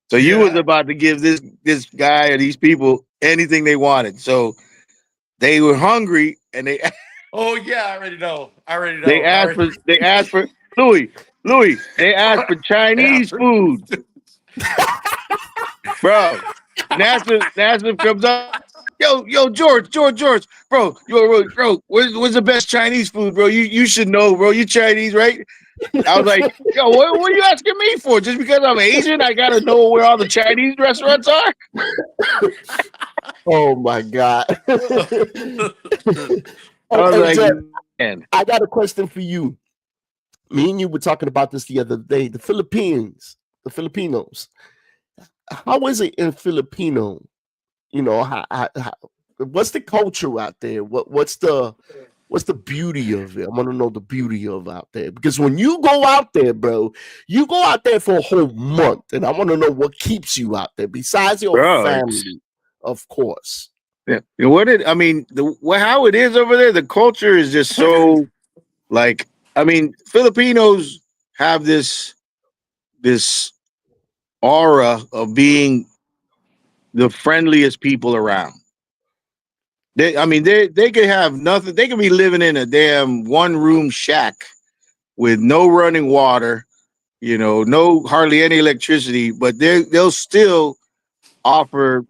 S2: So you was
S3: Yeah.
S2: about to give this guy or these people anything they wanted. So they were hungry, and they
S3: Oh yeah, I already know. I already
S2: they
S3: know. I
S2: asked
S3: already.
S2: for Louis. They asked for Chinese food, bro. NASA comes up. Yo, George, bro, where's the best Chinese food, bro? You should know, bro. You Chinese, right? I was like, yo, what are you asking me for? Just because I'm Asian, I gotta know where all the Chinese restaurants are?
S1: Oh my God.
S2: I was
S1: Hey,
S2: like,
S1: Jeff,
S2: man,
S1: I got a question for you. Me and you were talking about this the other day. The Filipinos. How is it in Filipino? You know, what's the culture out there? What's the beauty of it? I want to know the beauty of out there because when you go out there, bro, you go out there for a whole month, and I want to know what keeps you out there besides your
S2: bro,
S1: family, of course.
S2: yeah. How it is over there, the culture is just so like. I mean, Filipinos have this aura of being the friendliest people around. They could have nothing. They could be living in a damn one room shack with no running water, no hardly any electricity, but they'll still offer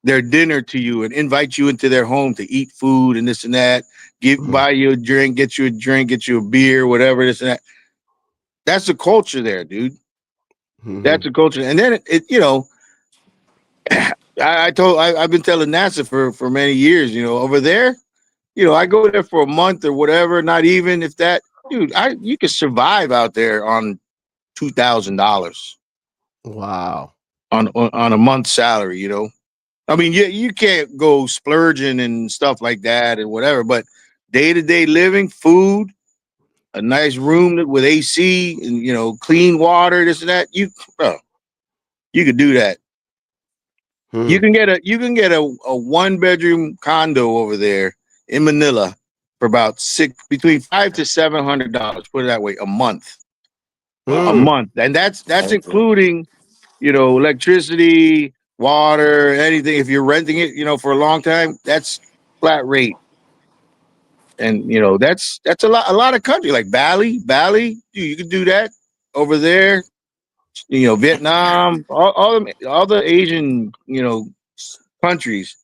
S2: their dinner to you and invite you into their home to eat food and this and that. Buy you a drink, get you a beer, whatever this and that. That's the culture there, dude. That's the culture. And then I've been telling NASA for many years, over there, I go there for a month or whatever, not even if that, dude, you can survive out there on $2,000
S1: Wow.
S2: on a month's salary, I mean, you can't go splurging and stuff like that and whatever, but day-to-day living, food, a nice room with AC and clean water, this and that, you could do that. You can get a 1-bedroom condo over there in Manila for about between $500 to $700. Put it that way, a month, and that's including electricity, water, anything. If you're renting it, for a long time, that's flat rate. And that's a lot of country like Bali, dude, you can do that over there. Vietnam, all the Asian, countries,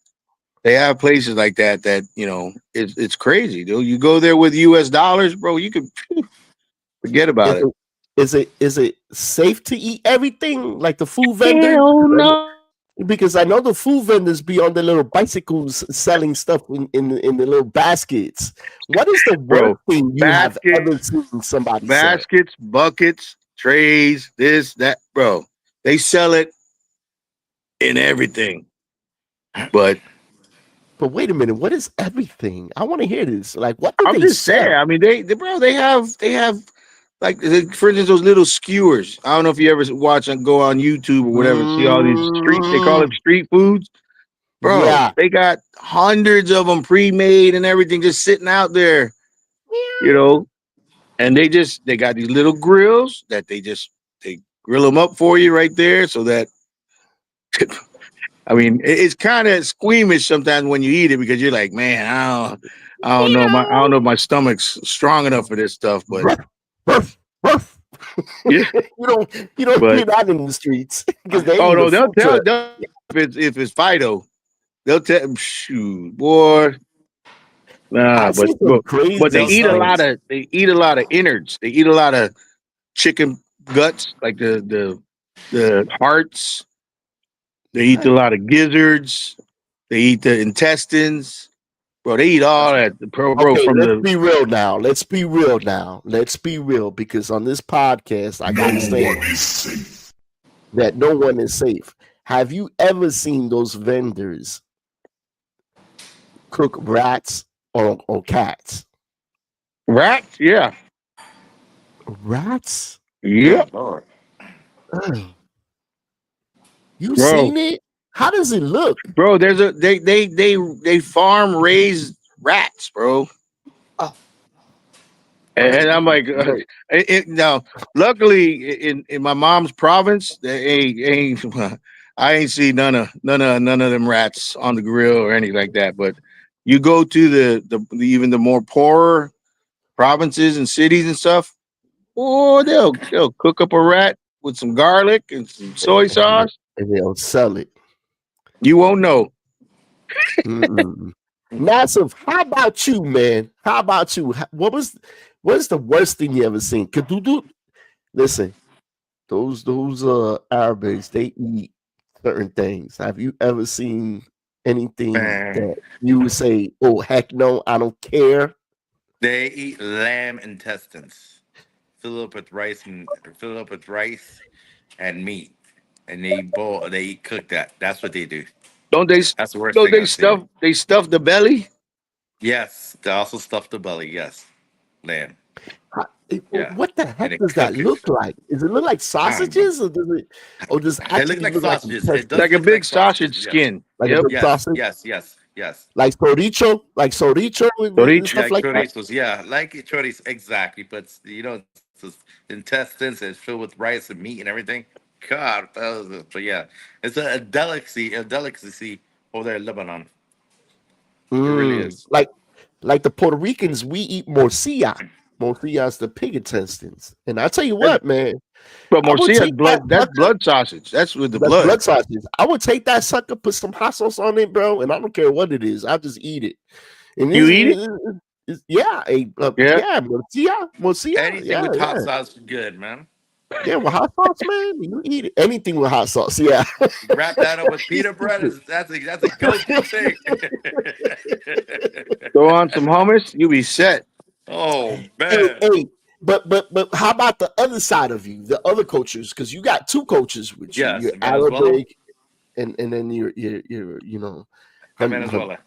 S2: they have places like that it's crazy, dude. You go there with US dollars, bro, you can forget about it.
S1: Is it safe to eat everything like the food vendors?
S2: Hell no.
S1: Because I know the food vendors be on their little bicycles selling stuff in the little baskets. What is the worst thing you have ever seen somebody
S2: baskets,
S1: sell?
S2: Buckets, trays, this, that, bro. They sell it in everything. But
S1: wait a minute, what is everything? I want to hear this. Like, what do
S2: I'm
S1: they
S2: just
S1: sell?
S2: saying. I mean, they have like, for instance, those little skewers. I don't know if you ever go on YouTube or whatever, see all these they call them street foods. Bro,
S1: Yeah.
S2: they got hundreds of them pre-made and everything just sitting out there, and they got these little grills that they grill them up for you right there so that, I mean, it's kind of squeamish sometimes when you eat it because you're like, man, I don't know if my stomach's strong enough for this stuff, but yeah,
S1: you don't hear that in the streets because they
S2: they'll tell if it's Fido, they'll tell, shoot, boy. Nah, but they eat a lot of innards. They eat a lot of chicken guts, like the hearts. They eat a lot of gizzards. They eat the intestines. Bro, they eat all that. Bro,
S1: okay, let's be real now. Let's be real because on this podcast, I gotta say that no one is safe. Have you ever seen those vendors cook rats or cats?
S2: Rats? Yeah.
S1: Rats?
S2: Yeah,
S3: Lord.
S1: Ugh. You
S2: bro.
S1: seen it? How does it look?
S2: Bro, there's a they farm raised rats, bro.
S1: Oh,
S2: And I'm like, now, luckily in my mom's province, they ain't I ain't see none of them rats on the grill or anything like that. But you go to the even the more poorer provinces and cities and stuff, oh, they'll cook up a rat with some garlic and some soy sauce.
S1: and they'll sell it.
S2: You won't know.
S1: Mm-mm. Massive. How about you, man? How about you? What's the worst thing you ever seen? Listen, those Arabs, they eat certain things. Have you ever seen anything
S3: Man.
S1: that you would say, "Oh heck no, I don't care"?
S3: They eat lamb intestines. Fill it up with rice and meat. And they cook that. That's what they do.
S2: Don't they?
S3: That's the worst
S2: Don't
S3: thing
S2: they
S3: I've seen.
S2: stuff the belly?
S3: Yes. They also stuff the belly, yes. Lamb. Yeah.
S1: What the
S3: And
S1: heck
S3: they
S1: does that
S3: cook it.
S1: look like? Does it look like
S3: I don't know.
S1: sausages, or does it
S3: They look
S1: actually
S3: like
S1: look like
S3: sausages. It
S1: intestines?
S3: does
S2: Like a
S3: look
S2: big
S3: like sausages,
S2: sausage
S3: yes.
S2: skin.
S1: Like
S2: Yep.
S1: a big
S3: Yes,
S1: sausage,
S3: yes.
S1: like chorizo, and
S2: Chorizo.
S1: stuff
S3: Like
S1: like that.
S3: chorizos, yeah, like chorizos, exactly. But it's just intestines and filled with rice and meat and everything. God, but yeah, it's a delicacy over there in Lebanon. It really is.
S1: Like the Puerto Ricans, we eat morcilla. Morcilla is the pig intestines, and I tell you
S2: That's,
S1: what, man,
S2: but
S1: I would
S2: morcilla is
S1: take that
S2: blood. That's
S1: sucker.
S2: blood sausage. That's with the
S1: That's
S2: blood.
S1: blood sausage. I would take that sucker, put some hot sauce on it, bro, and I don't care what it is. I just eat it. And
S2: You eat it?
S1: yeah,
S2: Yeah.
S1: yeah, morcilla,
S3: Anything
S1: yeah,
S3: with hot
S1: yeah,
S3: sauce is good, man.
S1: yeah. With hot sauce, man, you eat it. Anything with hot sauce, yeah.
S3: Wrap that up with pita bread. That's a go-to thing.
S2: Throw on some hummus. You be set.
S3: Oh
S1: Hey,
S3: man.
S1: hey, but how about the other side of you, the other cultures? Because you got two cultures with you.
S3: Yes,
S1: You're
S3: Venezuela
S1: Arabic, and then you're
S3: and
S1: Ven- Ven-
S3: Venezuela.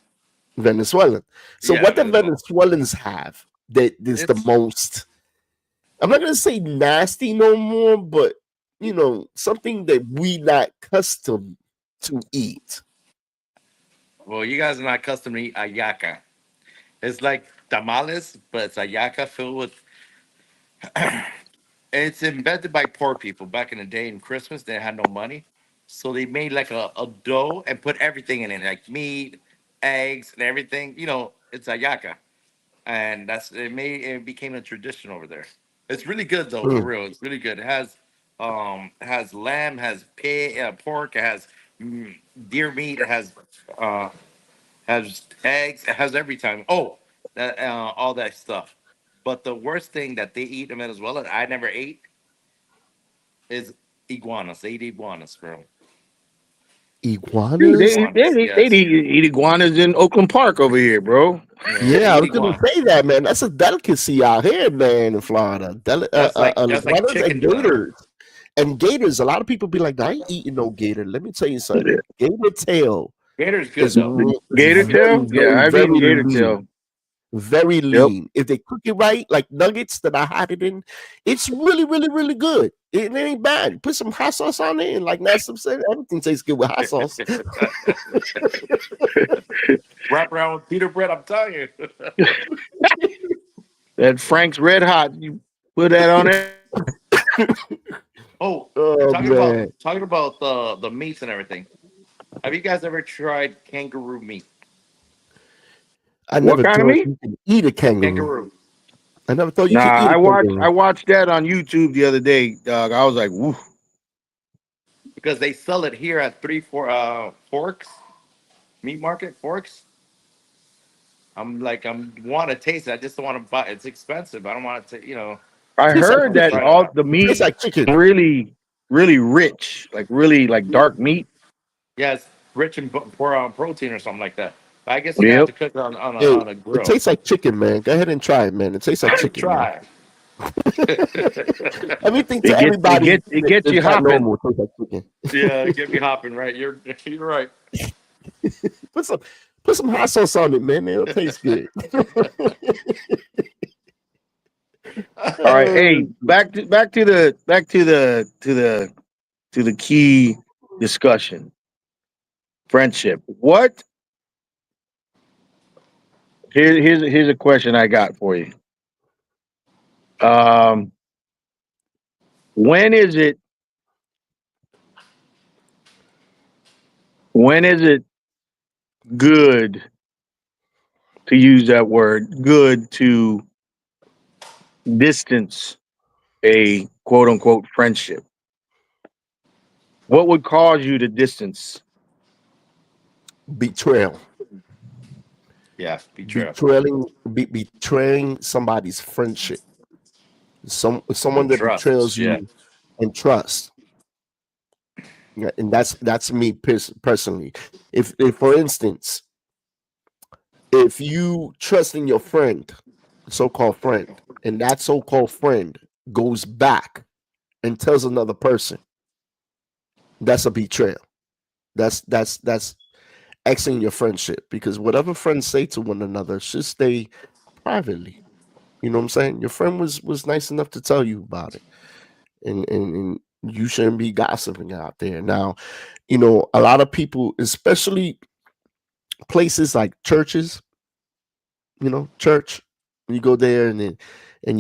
S1: Venezuelan. So
S3: Yeah,
S1: what the
S3: Venezuela.
S1: Venezuelans have that is the
S3: It's
S1: most? I'm not gonna say nasty no more, but something that we not accustomed to eat.
S3: well, you guys are not accustomed to eat ayaca. It's like tamales, but it's ayaca filled with. It's invented by poor people back in the day in Christmas. They had no money, so they made like a dough and put everything in it, like meat, eggs, and everything. It's ayaca, and it became a tradition over there. It's really good though, for
S1: Mm,
S3: real. It's really good. It has lamb, has pig, pork, it has deer meat, it has eggs, it has every time. Oh, all that stuff. But the worst thing that they eat in Venezuela, that I never ate, is iguanas. They eat iguanas, bro.
S2: Dude,
S1: iguanas?
S3: Iguanas,
S2: they
S3: yes.
S2: eat iguanas in Oakland Park over here, bro.
S3: Yeah, they
S1: Yeah, I
S3: eat
S1: was gonna
S3: iguanas.
S1: say that, man. That's a delicacy out here, man, in Florida.
S3: That's like
S1: Iguanas
S3: chicken
S1: and
S3: to them.
S1: gators. And gators, a lot of people be like, I ain't eating no gator. Let me tell you something. Gator tail
S3: Gator's good
S1: is,
S3: though.
S1: is
S2: Gator
S1: very,
S2: tail? Yeah,
S1: very,
S2: I've eaten
S1: very
S2: gator
S1: lean.
S2: tail.
S1: Very
S2: Yep.
S1: lean. If they cook it right, like nuggets that I had it in, it's really, really, really good. It ain't bad. Put some hot sauce on it, and like Nassim said, everything tastes good with hot sauce.
S3: Wrap around with pita bread, I'm telling you.
S2: That Frank's Red Hot. You put that on it.
S3: Oh,
S1: Oh
S3: talking about
S1: man,
S3: talking about the meats and everything. Have you guys ever tried kangaroo meat?
S1: I
S2: What
S1: never
S2: kind of
S1: thought
S2: meat?
S1: you could eat a kangaroo.
S3: Kangaroo.
S1: I never thought you
S2: Nah,
S1: could eat a
S2: I
S1: kangaroo.
S2: watched that on YouTube the other day, dog. I was like, woo.
S3: Because they sell it here at 3 4 Forks Meat Market Forks. I'm want to taste it. I just don't want to buy. It's expensive. I don't want to.
S2: I
S1: Tastes
S3: I
S1: like
S3: just
S2: heard
S3: want to
S2: that
S3: try
S1: chicken.
S3: it
S2: all
S3: out.
S2: the
S1: It tastes
S2: meat
S1: like chicken.
S2: really, really rich, like really like dark meat.
S3: Yeah, it's rich in protein or something like that. But I guess you're gonna have
S2: Yep.
S3: to cook it on
S1: Hey,
S3: a
S1: it
S3: grill.
S1: tastes like chicken, man. Go ahead and try it, man. It tastes like chicken, man.
S3: Try.
S1: Everything to
S2: It gets it
S1: everybody
S2: gets it gets
S1: that's
S2: you
S1: not
S2: hopping.
S1: normal tastes like chicken.
S3: Yeah, get me hopping. Right, you're right.
S1: Put some put some hot sauce on it, man. It'll taste good.
S2: All right. Hey, back to the key discussion. Friendship. What here's a question I got for you. Um when is it when is it good to use that word, good to distance a quote unquote friendship? What would cause you to distance?
S1: Betrayal.
S3: Yeah, betrayal.
S1: Betraying somebody's friendship. Someone
S3: And
S1: that
S3: trust.
S1: betrays
S3: Yeah.
S1: you and trust. Yeah, and that's me personally. If for instance, if you trust in your friend, so-called friend, and that so-called friend goes back and tells another person, that's a betrayal. That's Xing your friendship, because whatever friends say to one another should stay privately. You know what I'm saying? Your friend was nice enough to tell you about it, and you shouldn't be gossiping out there. Now, a lot of people, especially places like churches, church, you go there and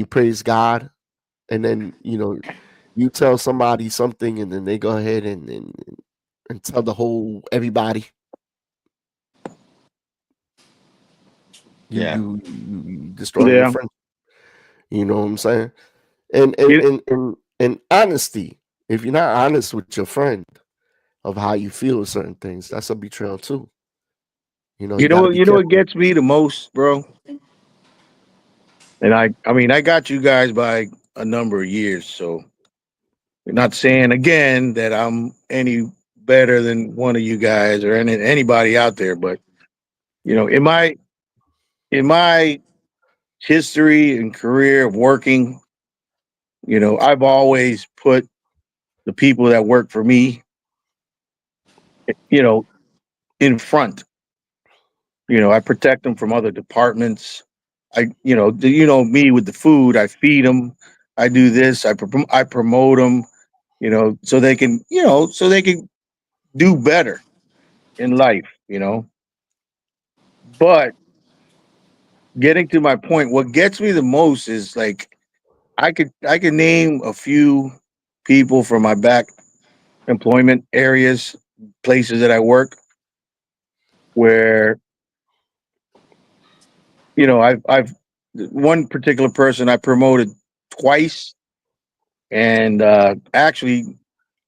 S1: you praise God, and then you tell somebody something, and then they go ahead and tell the whole everybody. You
S3: Yeah.
S1: you you destroying your
S2: Yeah.
S1: friend. You know what I'm saying? And and
S2: You,
S1: and and, and honesty. If you're not honest with your friend of how you feel with certain things, that's a betrayal too. You
S2: you know
S1: got to
S2: what
S1: be
S2: you know what
S1: careful.
S2: gets me the most, bro? And I mean I got you guys by a number of years, so not saying again that I'm any better than one of you guys or anybody out there, but in my history and career of working, I've always put the people that work for me, you know, in front. I protect them from other departments. Me with the food, I feed them. I do this. I promote them. So they can do better in life. But getting to my point, what gets me the most is like I could name a few people from my back employment areas, places that I work, where I've one particular person I promoted twice, and actually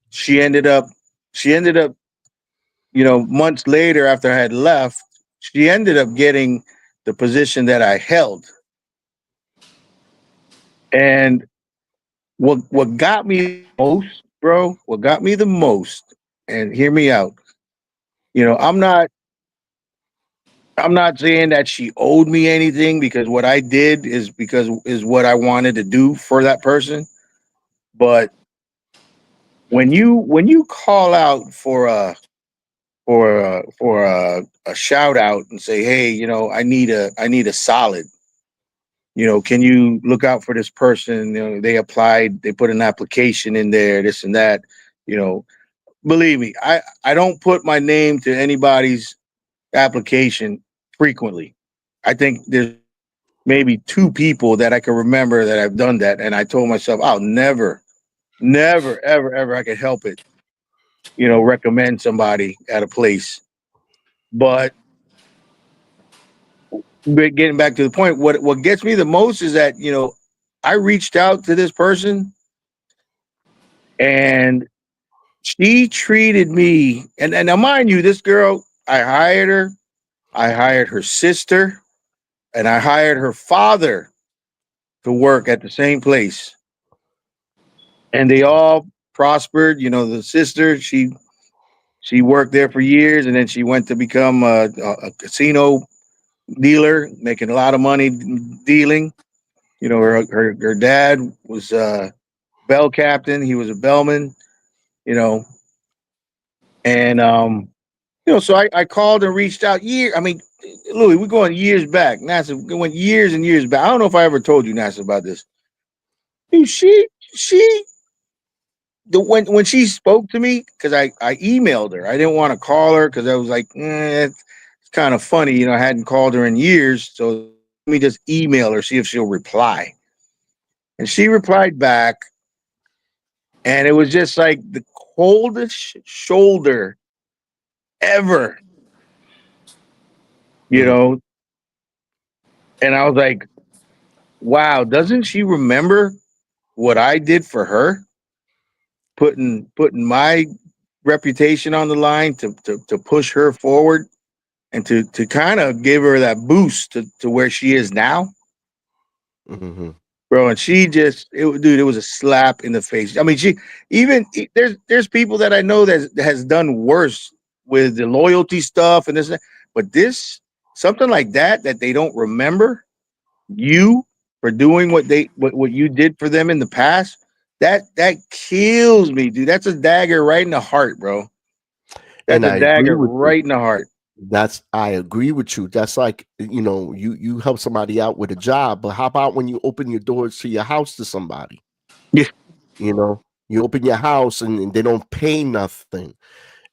S2: she ended up she ended up months later after I had left, she ended up getting the position that I held. And what got me most, bro, what got me the most, and hear me out, you know, I'm not I'm not saying that she owed me anything, because what I did is what I wanted to do for that person. But when you call out for a shout out and say, hey, I need a solid. Can you look out for this person? They applied, they put an application in there, this and that. You know, Believe me, I don't put my name to anybody's application frequently. I think there's maybe two people that I can remember that I've done that, and I told myself I'll never, never, ever, ever I could help it, recommend somebody at a place. But getting back to the point, what gets me the most is that I reached out to this person, and she treated me, and now mind you, this girl, I hired her sister, and I hired her father to work at the same place, and they all prospered. The sister, she worked there for years, and then she went to become a casino dealer, making a lot of money dealing. Her dad was a bell captain. He was a bellman. You know, and so I called and reached out. I mean, Louis, we're going years back. NASA, we went years and years back. I don't know if I ever told you, NASA, about this. Dude, when she spoke to me, because I emailed her. I didn't want to call her because I was like, it's kind of funny, I hadn't called her in years, so let me just email her, see if she'll reply. And she replied back, and it was just like the coldest shoulder ever, you
S1: Mhm.
S2: know. And I was like, wow, doesn't she remember what I did for her? Putting my reputation on the line to push her forward and to kind of give her that boost to where she is now,
S1: Mhm.
S2: bro. And she just, dude, it was a slap in the face. I mean, there's people that I know that has done worse with the loyalty stuff and this, but this something like that they don't remember you for doing what you did for them in the past. That kills me, dude. That's a dagger right in the heart, bro. That's
S1: And
S2: a
S1: I agree
S2: dagger
S1: with you.
S2: right in the heart.
S1: I agree with you. That's like, you help somebody out with a job, but how about when you open your doors to your house to somebody?
S2: Yeah.
S1: You open your house and they don't pay nothing,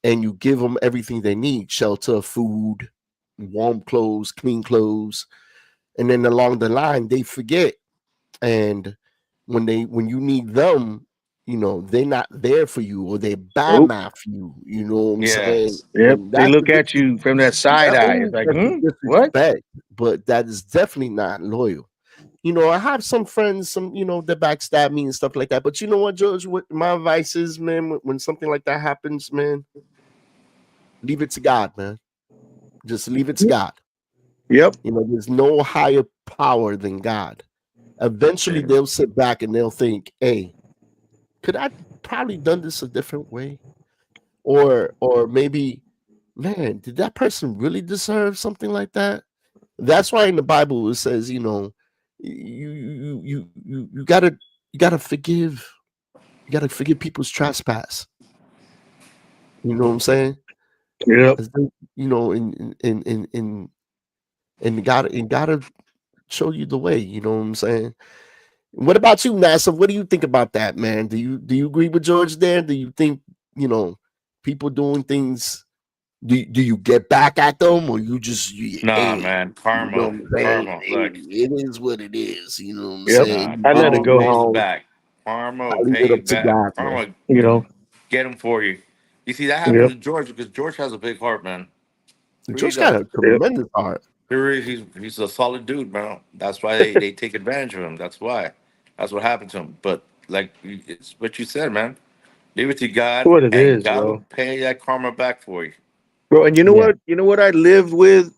S1: and you give them everything they need: shelter, food, warm clothes, clean clothes, and then along the line they forget. And when you need them, they're not there for you, or they
S2: Nope.
S1: badmouth you. You know what I'm saying?
S3: Yes.
S2: Yep.
S1: And
S2: They
S1: that's
S2: look at you from that side
S1: not
S2: eye.
S1: only
S2: It's like,
S1: just
S2: what?
S1: disrespect, but that is definitely not loyal. I have some friends, that backstab me and stuff like that. But you know what, George? What my advice is, man, when something like that happens, man, leave it to God, man. Just leave it to God.
S2: Yep.
S1: There's no higher power than God. Eventually, they'll sit back and they'll think, "Hey, could I probably done this a different way?" Or maybe, man, did that person really deserve something like that? That's why in the Bible it says, you gotta forgive. You gotta forgive people's trespass. You know what I'm saying?
S2: Yep.
S1: As they- You know, and gotta show you the way. You know what I'm saying? What about you, NASA? What do you think about that, man? Do you agree with George there? Do you think you know people doing things? Do you get back at them, or
S3: Nah,
S1: hey,
S3: man.
S1: you know
S3: Karma.
S1: what I'm saying?
S3: Karma.
S1: Hey,
S3: Look.
S1: it is what it is. You know what I'm
S2: Yep.
S3: Nah,
S1: saying?
S2: I
S1: You did
S2: let it
S3: karma
S1: me
S2: go.
S3: pays
S1: wrong.
S3: back. Karma
S1: I
S3: will
S1: leave
S3: pay
S1: it
S3: you
S1: up to
S3: back.
S1: God, man.
S3: Karma
S2: You know.
S3: get him for you. You see, that happened
S2: Yep.
S3: to George because George has a big heart, man. Really
S1: George got
S3: does.
S1: a
S2: Yep.
S1: tremendous heart.
S3: He's a solid dude, man. That's why they take advantage of him. That's why. That's what happened to him. But like it's what you said, man. Leave it to God,
S2: What it
S3: and
S2: is,
S3: God will
S2: bro.
S3: pay that karma back for you.
S2: Bro, and you know
S1: Yeah.
S2: what? You know what I lived with,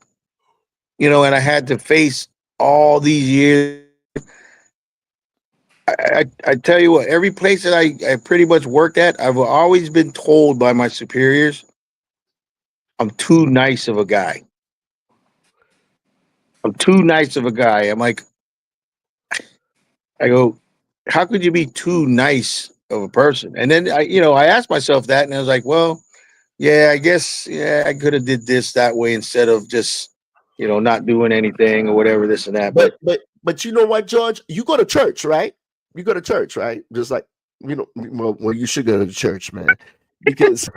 S2: and I had to face all these years. I tell you what, every place that I pretty much worked at, I've always been told by my superiors, I'm too nice of a guy. I'm too nice of a guy. I go, how could you be too nice of a person? And then I asked myself that, and I was like, well, yeah, I guess, yeah, I could have did this that way instead of just, not doing anything or whatever, this and that. But
S1: But you know what, George? You go to church, right? You go to church, right? Just like well, you should go to church, man, because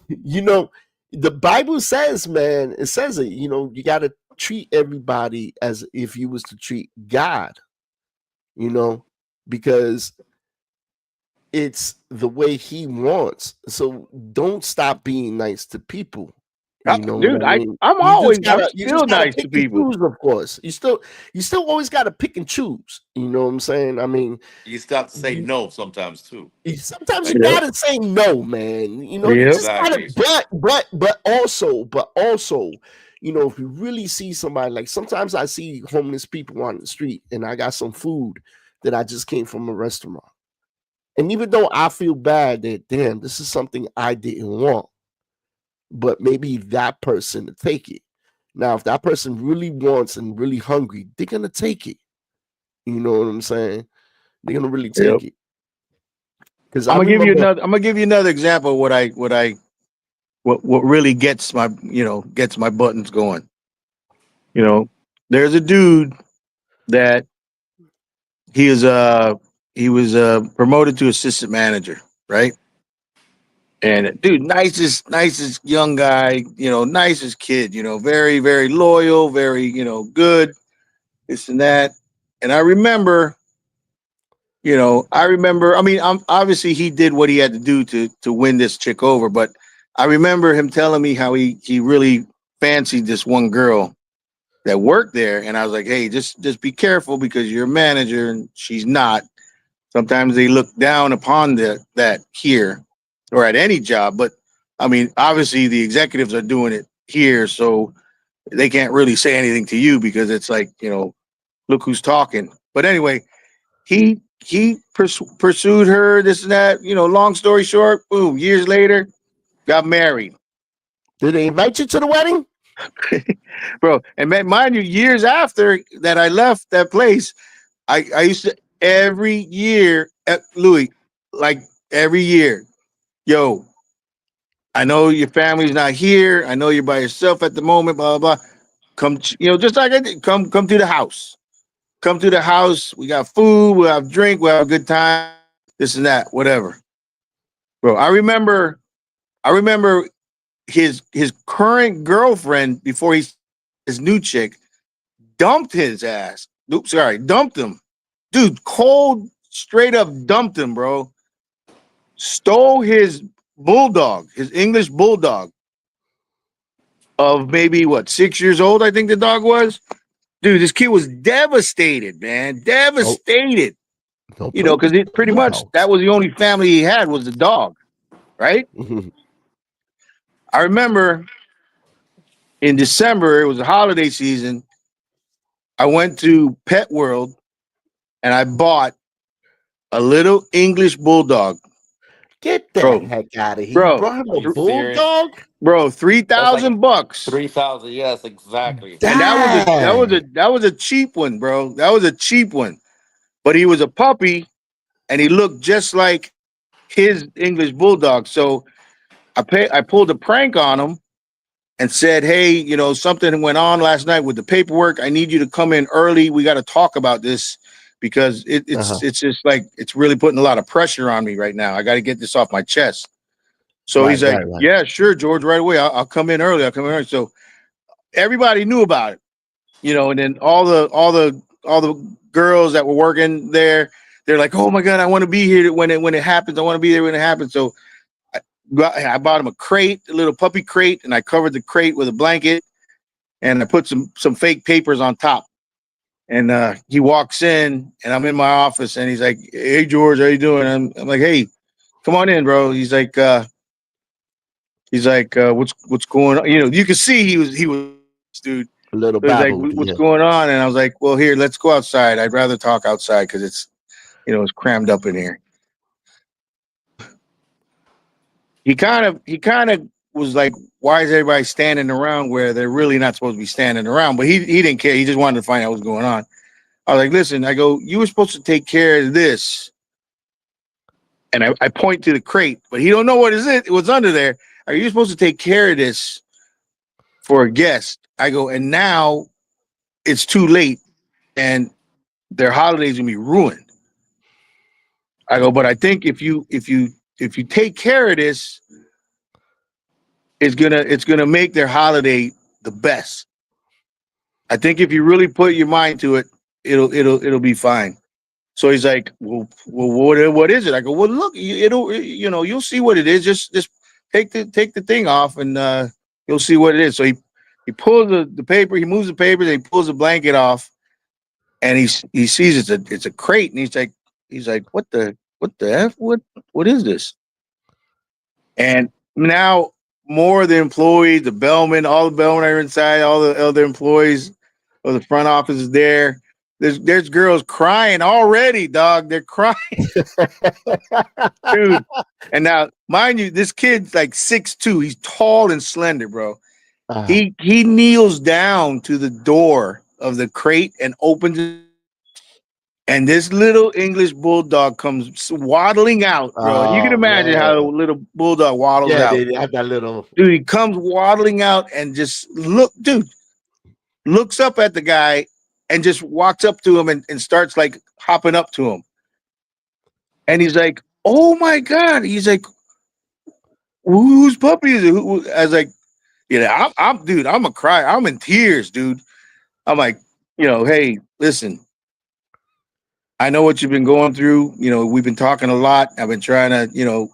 S1: you know the Bible says, man, it says it. You got to treat everybody as if you was to treat God. You know, because it's the way He wants. So don't stop being nice to people. You know what
S2: dude,
S1: I mean?
S2: I'm
S1: You
S2: still
S1: just gotta
S2: nice to
S1: pick and
S2: people.
S1: choose, of course. You still always gotta pick and choose. You know what I'm saying? I mean,
S3: You stop to say
S1: you,
S3: no sometimes too.
S1: sometimes you
S3: Like
S2: Yep.
S1: gotta say no, man. You
S2: Yep.
S1: just gotta,
S3: exactly.
S1: but also, if you really see somebody, like sometimes I see homeless people on the street, and I got some food that I just came from a restaurant, and even though I feel bad that damn, this is something I didn't want, but maybe that person to take it. Now, if that person really wants and really hungry, they're gonna take it. You know what I'm saying? They're gonna really
S2: Yep.
S1: take it. Because I remember,
S2: I'm gonna give you another example of what really gets my buttons going. You know, there's a dude that he is he was promoted to assistant manager, right? And dude, nicest young guy, nicest kid, very, very loyal, very, good, this and that. And I remember, I mean, obviously he did what he had to do to win this chick over, but I remember him telling me how he really fancied this one girl that worked there. And I was like, hey, just be careful because you're a manager and she's not. Sometimes they look down upon that here or at any job, but I mean, obviously the executives are doing it here, so they can't really say anything to you because it's like, look who's talking. But anyway, he pursued her, this and that. Long story short, boom, years later, got married.
S1: Did they invite you to the wedding?
S2: Bro, and mind you, years after that I left that place, I used to every year at Louis, like every year, yo, I know your family's not here. I know you're by yourself at the moment, blah, blah, blah. Come, just like I did, come to the house. Come to the house. We got food, we'll have drink, we'll have a good time, this and that, whatever. Bro, I remember his current girlfriend before his new chick dumped his ass. Oops, sorry, dumped him. Dude, cold, straight up dumped him, bro. Stole his bulldog, his English bulldog of maybe 6 years old, I think the dog was. Dude, this kid was devastated, man. Devastated. Because pretty much that was the only family he had was the dog, right? I remember in December, it was the holiday season. I went to Pet World and I bought a little English bulldog.
S1: Get that heck out of here.
S2: Bro,
S1: you brought him a bulldog?
S2: Bro, $3,000.
S3: 3,000, yes, exactly.
S2: And that was a cheap one, bro. That was a cheap one. But he was a puppy and he looked just like his English bulldog. So I pulled a prank on him and said, hey, something went on last night with the paperwork. I need you to come in early. We got to talk about this because it's just like it's really putting a lot of pressure on me right now. I got to get this off my chest. So he's like, yeah, sure, George, right away. I'll come in early. So everybody knew about it, and then all the girls that were working there, they're like, oh my God, I want to be here when it happens. I want to be there when it happens. So I bought him a little puppy crate, and I covered the crate with a blanket, and I put some fake papers on top. And he walks in, and I'm in my office, and he's like, "Hey, George, how you doing?" I'm like, "Hey, come on in, bro." He's like, "What's going on?" You can see he was dude.
S1: A little.
S2: So he's like, "What's going on?" And I was like, "Well, here, let's go outside. I'd rather talk outside because it's, it's crammed up in here." He kind of was like, why is everybody standing around where they're really not supposed to be standing around? But he didn't care. He just wanted to find out what's going on. I was like, listen, I go, you were supposed to take care of this. And I point to the crate, but he don't know what is it. It was under there. Are you supposed to take care of this for a guest? I go, and now it's too late and their holiday's gonna be ruined. I go, but I think if you take care of this, it's gonna make their holiday the best. I think if you really put your mind to it, it'll be fine. So he's like, well, what is it? I go, well, look, you'll see what it is. Just take the thing off, and you'll see what it is. So he pulls the paper, he moves the paper, then he pulls the blanket off, and he sees it's a crate, and he's like, what the F? What is this? And now more of the employees, the bellmen, all the bellmen are inside, all the other employees of the front office is there. There's girls crying already, dog. They're crying. Dude. And now, mind you, this kid's like 6'2". He's tall and slender, bro. He kneels down to the door of the crate and opens it. And this little English bulldog comes waddling out, bro. You can imagine how a little bulldog waddles out. Yeah,
S1: they have that little.
S2: Dude, he comes waddling out and just looks up at the guy and just walks up to him and starts like hopping up to him. And he's like, "Oh my God." He's like, "Whose puppy is it?" I was like, I'm dude, I'm a cry. I'm in tears, dude. I'm like, hey, listen, I know what you've been going through. We've been talking a lot. I've been trying to,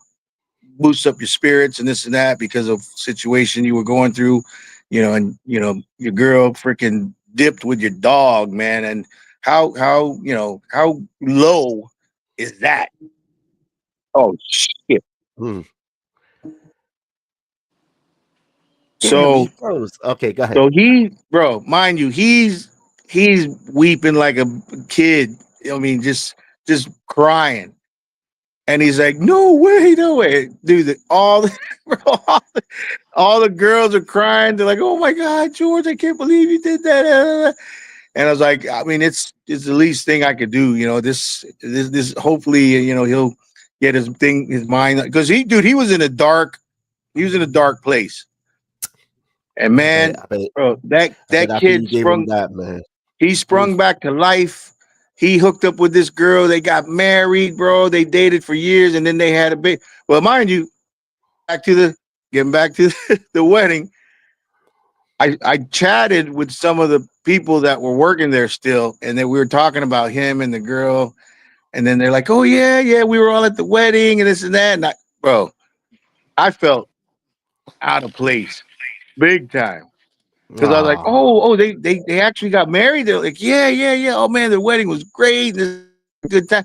S2: boost up your spirits and this and that because of situation you were going through, and your girl freaking dipped with your dog, man. And how low is that? Oh shit.
S1: Hmm. Damn, he
S2: So
S1: froze. Okay, go ahead.
S2: so bro, mind you, he's weeping like a kid. I mean, just crying. And he's like, "No way, no way, dude!" All the girls are crying. They're like, "Oh my God, George, I can't believe you did that." And I was like, I mean, it's the least thing I could do. This hopefully, he'll get his mind, because he was in a dark place. And man,
S1: I bet
S2: bro, that
S1: after you
S2: kid
S1: gave him that, man.
S2: he sprung back to life. He hooked up with this girl. They got married, bro. They dated for years, and then they had a baby. Well, mind you, getting back to the wedding. I chatted with some of the people that were working there still, and then we were talking about him and the girl, and then they're like, "Oh yeah, we were all at the wedding and this and that." And I felt out of place, big time. Because I was like, oh, they actually got married. They're like, yeah. Oh man, their wedding was great. This is a good time.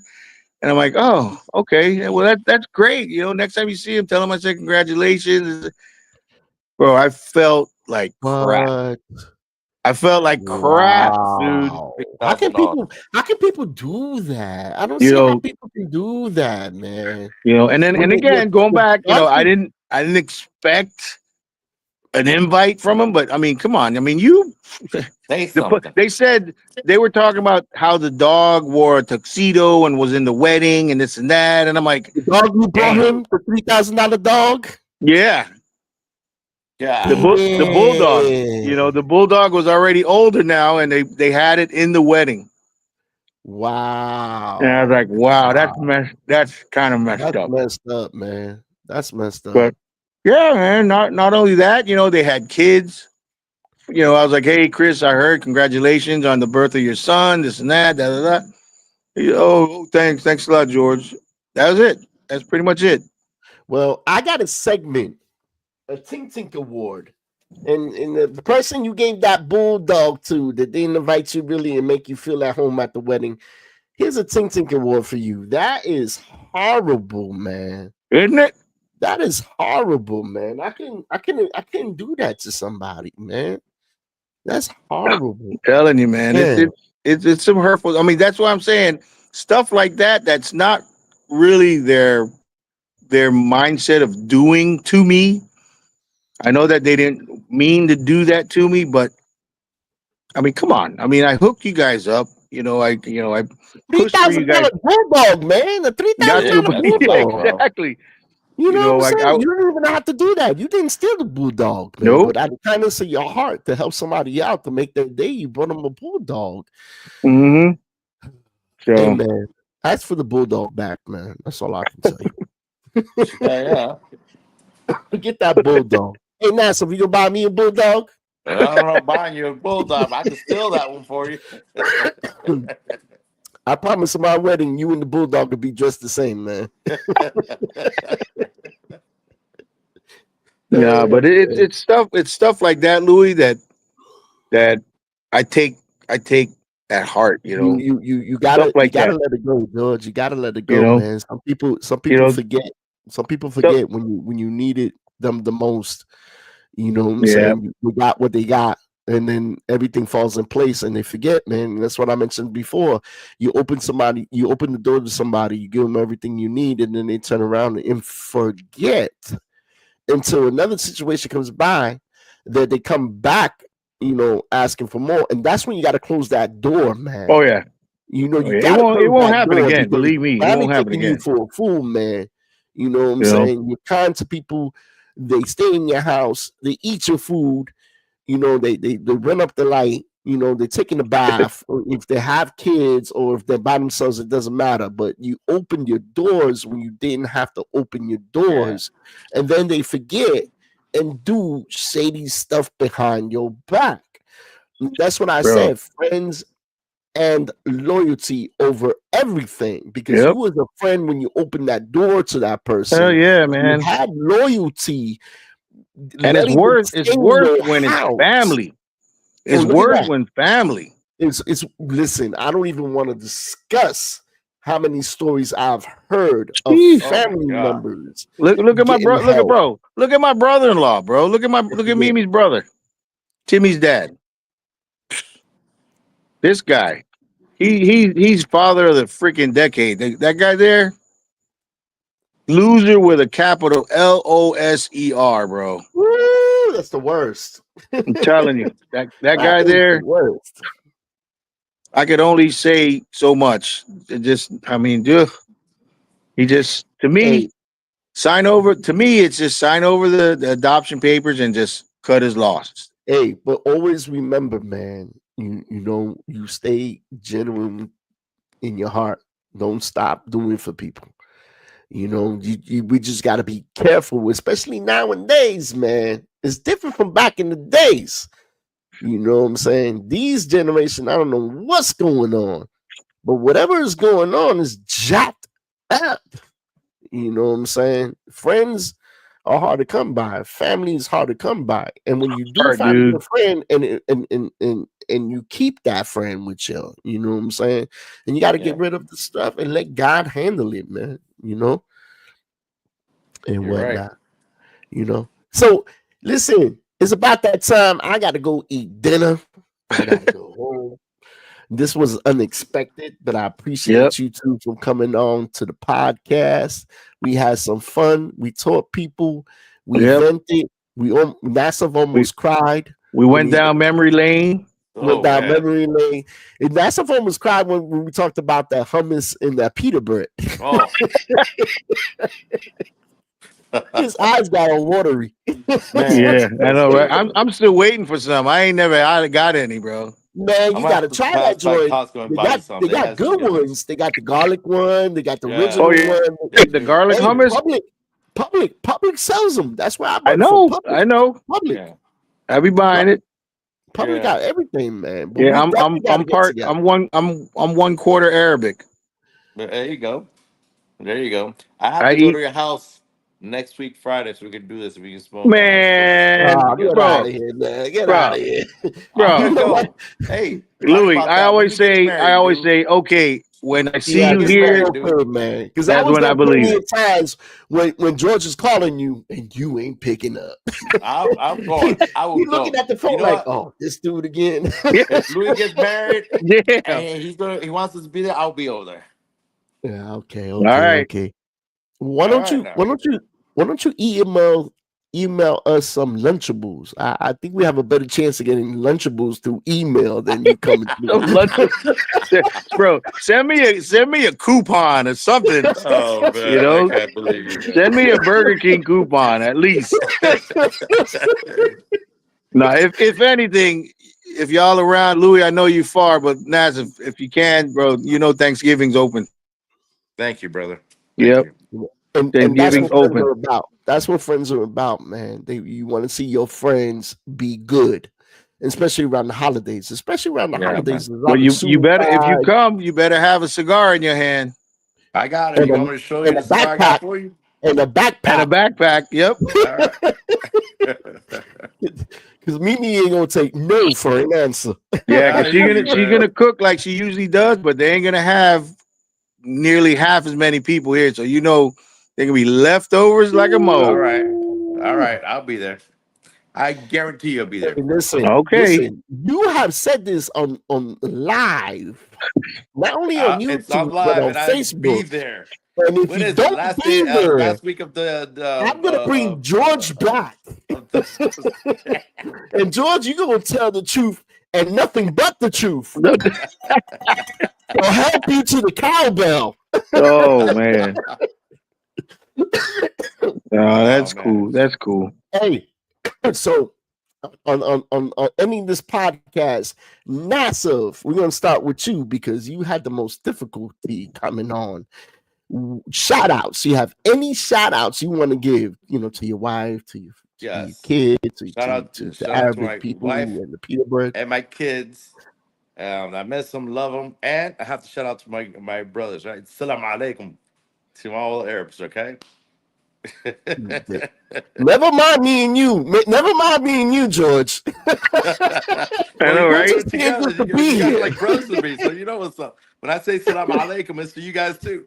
S2: And I'm like, oh, okay. Yeah, well, that's great. Next time you see him, tell him I said congratulations. Bro, I felt like crap.
S1: What?
S2: I felt like crap, dude.
S1: Wow. How can people do that? I don't
S2: You
S1: see how
S2: know,
S1: people can do that, man.
S2: and then
S1: When
S2: and
S1: they-
S2: again, going
S1: when
S2: back,
S1: God
S2: I didn't expect an invite from him, but I mean, come on. I mean,
S3: Say something.
S2: they said they were talking about how the dog wore a tuxedo and was in the wedding and this and that, and I'm like,
S1: the dog you brought
S2: damn.
S1: him, the $3,000 dog.
S2: Yeah,
S3: Yeah.
S2: the bulldog.
S1: Damn.
S2: The bulldog was already older now, and they had it in the wedding.
S1: Wow.
S2: And I was like, wow, that's kind of messed
S1: That's
S2: up.
S1: messed up, man. That's messed up.
S2: But yeah, man, not only that, they had kids. I was like, hey, Chris, I heard congratulations on the birth of your son, this and that, da da da. Oh, thanks a lot, George. That was it. That's pretty much it.
S1: Well, I got a segment, a Tink Tink Award. And the person you gave that bulldog to that didn't invite you really and make you feel at home at the wedding, here's a Tink Tink Award for you. That is horrible, man.
S2: Isn't it?
S1: That is horrible, man. I couldn't do that to somebody, man. That's horrible.
S2: I'm telling you, man. It's some hurtful. I mean, that's what I'm saying. Stuff like that. That's not really their mindset of doing to me. I know that they didn't mean to do that to me, but I mean, come on. I mean, I hooked you guys up. I pushed for you guys.
S1: $3,000 bulldog, man. A $3,000 bulldog.
S2: Exactly.
S1: You know what I'm saying?
S2: I
S1: You don't even have to do that. You didn't steal the bulldog, man.
S2: Nope.
S1: But out of the kindness of your heart to help somebody out to make their day, you brought them a bulldog.
S2: Mm-hmm. So,
S1: hey, man, ask for the bulldog back, man. That's all I can tell you.
S3: Yeah.
S1: Get that bulldog. Hey, Nass, if you gonna buy me a bulldog?
S3: I don't know, buying you a bulldog. I can steal that one for you.
S1: I promise at my wedding, you and the bulldog will be dressed the same, man.
S2: yeah, but it's stuff like that, Louis, that I take at heart.
S1: You gotta
S2: like
S1: let
S2: that.
S1: it go, George. You gotta let it go, man. Some people forget. Some people forget when you needed them the most. You know what I'm saying? We got what they got, and then everything falls in place, and they forget, man. That's what I mentioned before. You open the door to somebody, you give them everything you need, and then they turn around and forget until another situation comes by that they come back, asking for more, and that's when you got to close that door, man.
S2: Oh yeah.
S1: You
S2: it won't happen again. Believe me, it won't happen again.
S1: You for a fool, man. You know what I'm saying? You're kind to people. They stay in your house. They eat your food. They run up the light. You know, they're taking a bath, or if they have kids, or if they're by themselves, it doesn't matter. But you open your doors when you didn't have to open your doors, and then they forget and do shady stuff behind your back. That's what I
S2: Bro.
S1: said, friends and loyalty over everything. Because
S2: Yep.
S1: you was a friend when you opened that door to that person.
S2: Hell yeah,
S1: You
S2: man.
S1: had loyalty,
S2: And it's
S1: letting them
S2: worse.
S1: stay
S2: It's
S1: in
S2: worse
S1: your
S2: when it's
S1: house.
S2: family. It's
S1: look at
S2: worse
S1: that.
S2: when family.
S1: It's listen, I don't even want to discuss how many stories I've heard of
S2: Jeez.
S3: Oh my
S1: family
S3: God.
S1: members.
S2: Look at my
S1: getting
S2: bro. Look at
S1: help.
S2: bro. Look at my brother-in-law, bro. Look at Mimi's brother, Timmy's dad. This guy, he's father of the freaking decade. That guy there, loser with a capital LOSER, bro.
S1: Woo, that's the worst.
S2: I'm telling you, that guy
S1: is
S2: there.
S1: the worst.
S2: I could only say so much. It just, I mean, he just, to me,
S1: Hey,
S2: sign over. To me, it's just sign over the adoption papers and just cut his losses.
S1: hey, but always remember, man, you know, you stay genuine in your heart. Don't stop doing for people. You know, we just got to be careful, especially nowadays, man. It's different from back in the days. You know what I'm saying? These generation, I don't know what's going on, but whatever is going on is jacked up. You know what I'm saying? Friends are hard to come by. Family is hard to come by. And when you do
S2: Hard,
S1: find
S2: dude.
S1: a friend and you keep that friend with you know what I'm saying? And you got to get rid of the stuff and let God handle it, man. You know? And
S3: You're right.
S1: whatnot. You know? So listen, it's about that time. I got to go eat dinner. I got to go home. This was unexpected, but I appreciate you two for coming on to the podcast. We had some fun. We taught people. We vented. Nassif almost cried.
S2: We went down memory lane.
S1: Went down memory lane. And Nassif almost cried when we talked about that hummus and that pita bread.
S3: Oh.
S1: His eyes got all watery.
S2: Yeah, I know, right? I'm still waiting for some. I got any, bro.
S1: Man, you gotta try that joint. They got good ones. They got the garlic one. They got the original one.
S2: The garlic hummus.
S1: Public sells them. That's why
S2: I know.
S1: Public.
S2: I be buying it.
S1: Public got everything, man. But
S2: yeah, I'm part. I'm one quarter Arabic.
S3: But there you go. There you go. I have to go to your house next week Friday so we can do this. If we can smoke.
S2: Man,
S1: get out of here, man. Get out of here,
S2: bro.
S3: Hey,
S2: Louis, I always say, okay, when I see you here,
S1: man, because
S2: that's when I believe it.
S1: Times when George is calling you and you ain't picking up.
S3: I'm going. I will.
S1: You're looking at the phone oh, this dude again.
S3: If Louis gets married, and he wants us to be there, I'll be over there.
S1: Yeah. Okay.
S2: All right.
S1: Okay. Why don't you email us some Lunchables? I think we have a better chance of getting Lunchables through email than you coming through.
S2: Bro, send me a coupon or something.
S3: Oh man, I can't believe you.
S2: Send me a Burger King coupon at least. No, if anything, if y'all around, Louis, I know you far, but Naz, if you can, bro, you know Thanksgiving's open.
S3: Thank you, brother.
S2: Yep.
S1: And that's what friends are about. That's what friends are about, man. You want to see your friends be good, especially around the holidays. Holidays.
S2: Well, you better, if you come, you better have a cigar in your hand.
S3: I got it. You want me to show you the cigar I got for you?
S1: And a backpack.
S2: Yep.
S1: Because Mimi ain't gonna take no for an answer.
S2: Yeah, because she's gonna cook like she usually does, but they ain't gonna have nearly half as many people here, so you know they're gonna be leftovers like a mole.
S3: All right, I'll be there. I guarantee you'll be there.
S1: Hey, listen, you have said this on live, not only on YouTube but on Facebook.
S3: Be there.
S1: And if you don't be there,
S3: last week of the
S1: I'm gonna bring George back, and George, you're gonna tell the truth and nothing but the truth. I'll help you to the cowbell.
S2: Oh man. Oh, that's cool. That's cool.
S1: Hey, so on any of this podcast. Massive. We're gonna start with you because you had the most difficulty coming on. Shout outs. You have any shout outs you want to give, to your wife, to your
S3: Yes.
S1: kids,
S3: Shout out
S1: to
S3: to
S1: Arabic
S3: my
S1: people
S3: wife
S1: and the Peterborough.
S3: and my kids. I miss them, love them, and I have to shout out to my brothers. Right, Salam alaikum to all Arabs. Okay.
S1: Never mind me and you. Never mind me and you, George.
S2: I
S3: Well,
S2: know,
S3: you
S2: right?
S3: guys are
S1: Together
S3: together.
S1: to be
S3: You guys
S1: here.
S3: are like brothers to me, so you know what's up. When I say salam alaikum, it's for you guys too.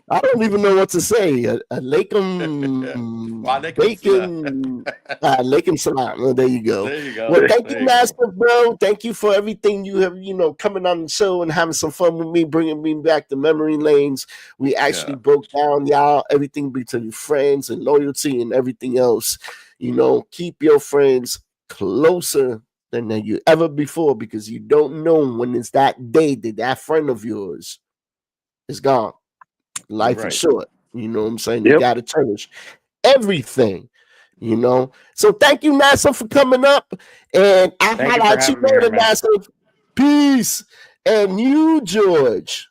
S1: I don't even know what to say. A Lakem
S3: Walaikum
S1: bacon. Lakem salam. Oh, there you go.
S3: There you go.
S1: Well, thank
S3: There
S1: you,
S3: you go.
S1: Master, bro. Thank you for everything you have, coming on the show and having some fun with me, bringing me back to memory lanes. We actually
S3: Yeah.
S1: broke down, y'all, everything between friends and loyalty and everything else. Keep your friends closer than you ever before because you don't know when it's that day that that friend of yours is gone. Life
S3: Right.
S1: is short. You know what I'm saying? You
S2: Yep.
S1: got to cherish everything. So thank you, NASA, for coming up. And I
S3: Thank you for
S1: highlight you
S3: having me here,
S1: later,
S3: man.
S1: NASA. Peace. And you, George,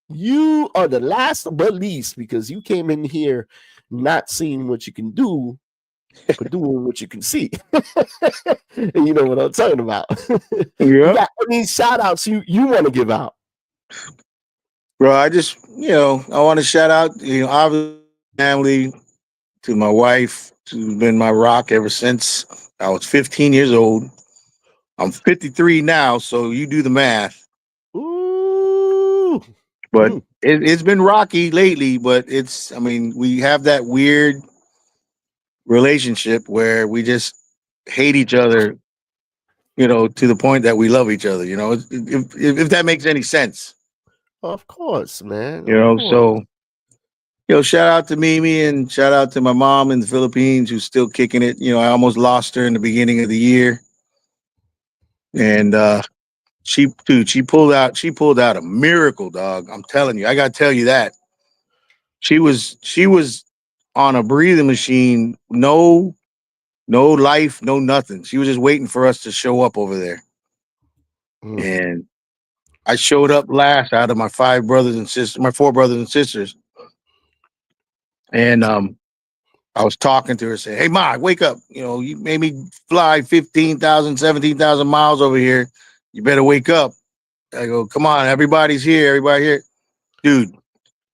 S1: you are the last but least because you came in here not seeing what you can do, but doing what you can see. And you know what I'm talking about. You
S2: Yeah.
S1: got any shout outs you want to give out?
S2: Bro, I just, I want to shout out, obviously, family, to my wife, who's been my rock ever since I was 15 years old. I'm 53 now, so you do the math.
S1: Ooh.
S2: But it's been rocky lately, but we have that weird relationship where we just hate each other, to the point that we love each other, if that makes any sense.
S1: Of course, man.
S2: So shout out to Mimi and shout out to my mom in the Philippines who's still kicking it. I almost lost her in the beginning of the year. And she pulled out a miracle, dog. I'm telling you, I gotta tell you that. She was on a breathing machine, no life, no nothing. She was just waiting for us to show up over there. And I showed up last out of my four brothers and sisters. And I was talking to her, saying, "Hey, Ma, wake up. You made me fly 15,000, 17,000 miles over here. You better wake up." I go, "Come on, everybody here. Dude,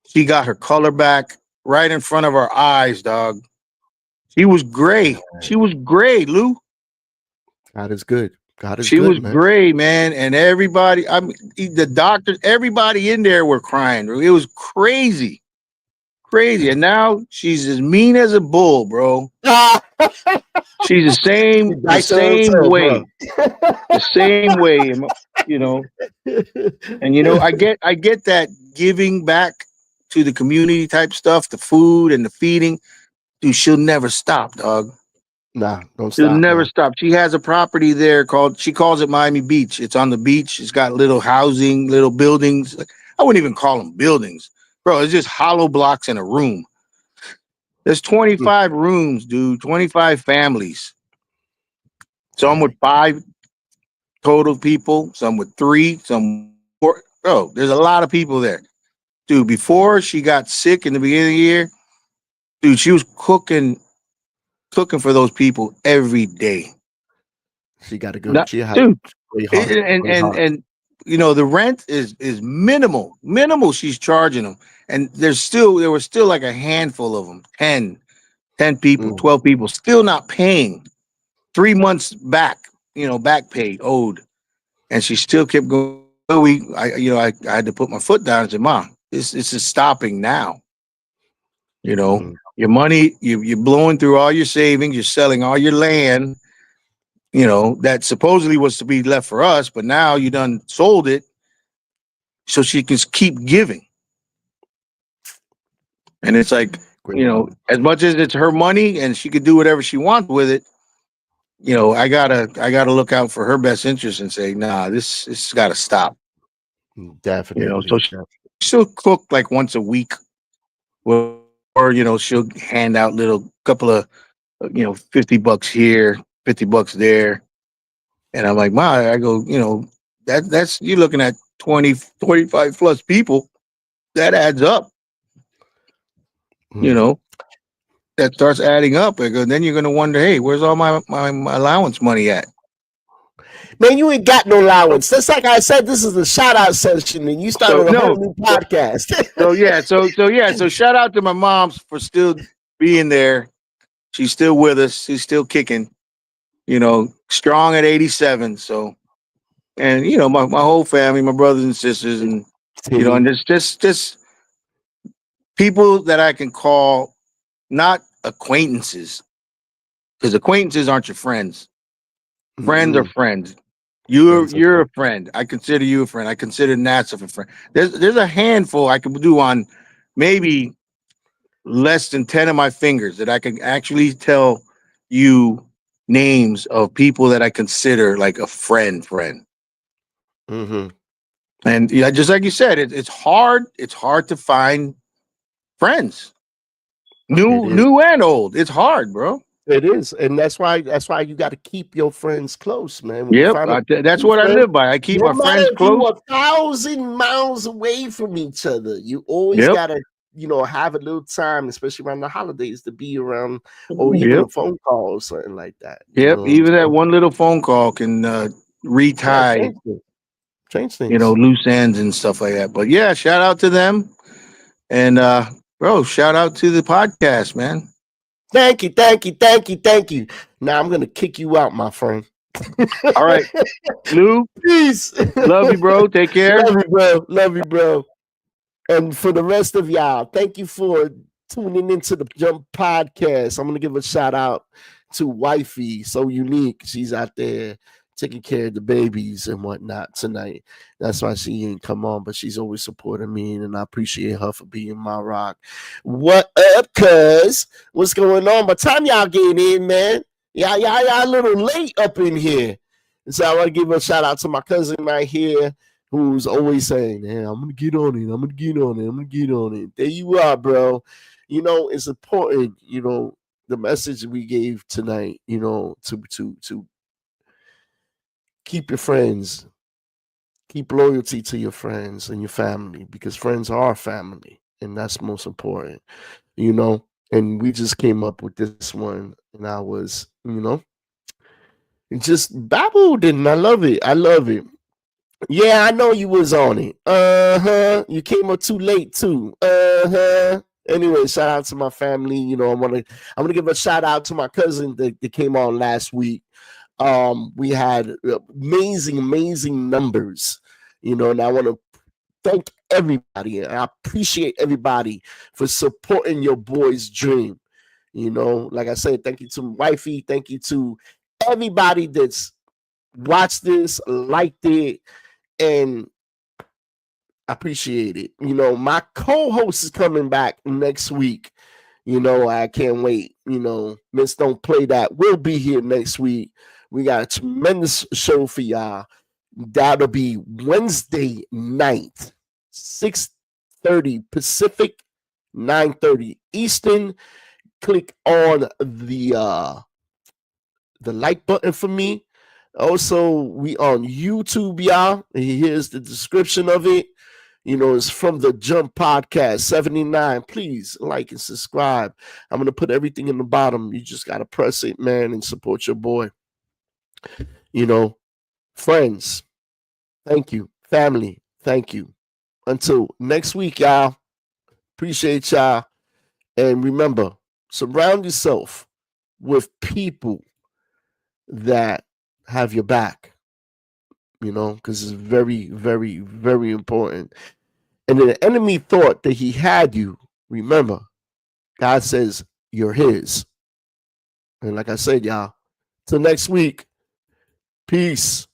S2: she got her color back right in front of our eyes, dog. She was gray. She was gray, Lou.
S1: God is good. God is
S2: She
S1: good,
S2: was
S1: man.
S2: gray, man. And everybody, the doctors, everybody in there were crying. It was crazy. Crazy. And now she's as mean as a bull, bro. She's the same way. The same way, And I get that giving back to the community type stuff, the food and the feeding. Dude, she'll never stop, dog.
S1: Nah, don't
S2: She'll
S1: stop.
S2: never
S1: Man.
S2: stop. She has a property there she calls it Miami Beach. It's on the beach. It's got little housing, little buildings. I wouldn't even call them buildings, bro. It's just hollow blocks in a room. There's 25 rooms, dude. 25 families. Some with 5 total people. Some with 3. Some 4. Bro, there's a lot of people there, dude. Before she got sick in the beginning of the year, dude, she was cooking for those people every day.
S1: She got to go. She had
S2: dude,
S1: hard,
S2: and the rent is minimal. She's charging them, and there was still like a handful of them, 10 people, 12 people, still not paying. 3 months back, back pay owed, and she still kept going. I had to put my foot down and say, "Mom, this is stopping now." Your money, you're blowing through all your savings. You're selling all your land. That supposedly was to be left for us, but now you done sold it so she can keep giving. And it's like, as much as it's her money and she could do whatever she wants with it, I gotta look out for her best interest and say, nah, this gotta stop.
S1: Definitely.
S2: So she'll cook like once a week, or she'll hand out little couple of $50 here, $50 there. And I'm like, Ma, I go, that's you're looking at 20, 25 plus people. That adds up,
S1: Mhm.
S2: that starts adding up. I go, then you're gonna wonder, hey, where's all my allowance money at?
S1: Man, you ain't got no allowance. That's like I said, this is a shout out session, and you
S2: So
S1: started a whole new podcast.
S2: so shout out to my moms for still being there. She's still with us. She's still kicking, strong at 87. So, and my whole family, my brothers and sisters, and and just people that I can call not acquaintances, because acquaintances aren't your friends. Friends are friends. You're a friend. I consider you a friend. I consider Nats a friend. There's a handful I can do on maybe less than 10 of my fingers that I can actually tell you names of people that I consider like a friend.
S1: Mm-hmm.
S2: And just like you said, it's hard. It's hard to find friends, new and old. It's hard, bro.
S1: It is, and that's why you got to keep your friends close, man. When you
S2: Yep,
S1: find
S2: that's what I live by. I keep
S1: no
S2: my
S1: matter
S2: friends
S1: if you
S2: close.
S1: 1,000 miles away from each other, you always gotta, have a little time, especially around the holidays, to be around, or even a phone call or something like that.
S2: Even that one little phone call can retie,
S1: change things.
S2: Loose ends and stuff like that. But yeah, shout out to them, and bro, shout out to the podcast, man.
S1: Thank you. Now I'm gonna kick you out, my friend.
S2: All right, Lou.
S1: Peace.
S2: Love you, bro. Take care.
S1: Love you, bro. And for the rest of y'all, thank you for tuning into the Jump Podcast. I'm gonna give a shout out to Wifey, so unique. She's out there taking care of the babies and whatnot tonight. That's why she ain't come on, but she's always supporting me, and I appreciate her for being my rock. What up, cuz? What's going on? By the time y'all get in, man, y'all a little late up in here. And so I want to give a shout out to my cousin right here, who's always saying, "Hey, I'm gonna get on it. There you are, bro. It's important, the message we gave tonight, to keep your friends, keep loyalty to your friends and your family, because friends are family, and that's most important, And we just came up with this one, and I was, just babbled, and I love it. Yeah, I know you was on it. You came up too late too. Anyway, shout out to my family. I'm gonna give a shout out to my cousin that came on last week. We had amazing numbers. And I want to thank everybody, and I appreciate everybody for supporting your boy's dream. Like I said, thank you to Wifey. Thank you to everybody that's watched this, liked it, and I appreciate it. My co-host is coming back next week. I can't wait. Miss Don't Play That will be here next week. We got a tremendous show for y'all. That'll be Wednesday night, 6:30 Pacific, 9:30 Eastern. Click on the like button for me. Also, we on YouTube, y'all. Here's the description of it. It's from the Jump Podcast 79. Please like and subscribe. I'm going to put everything in the bottom. You just got to press it, man, and support your boy. Friends, thank you. Family, thank you. Until next week, y'all. Appreciate y'all. And remember, surround yourself with people that have your back, because it's very, very, very important. And the enemy thought that he had you. Remember, God says you're his. And like I said, y'all, till next week, peace.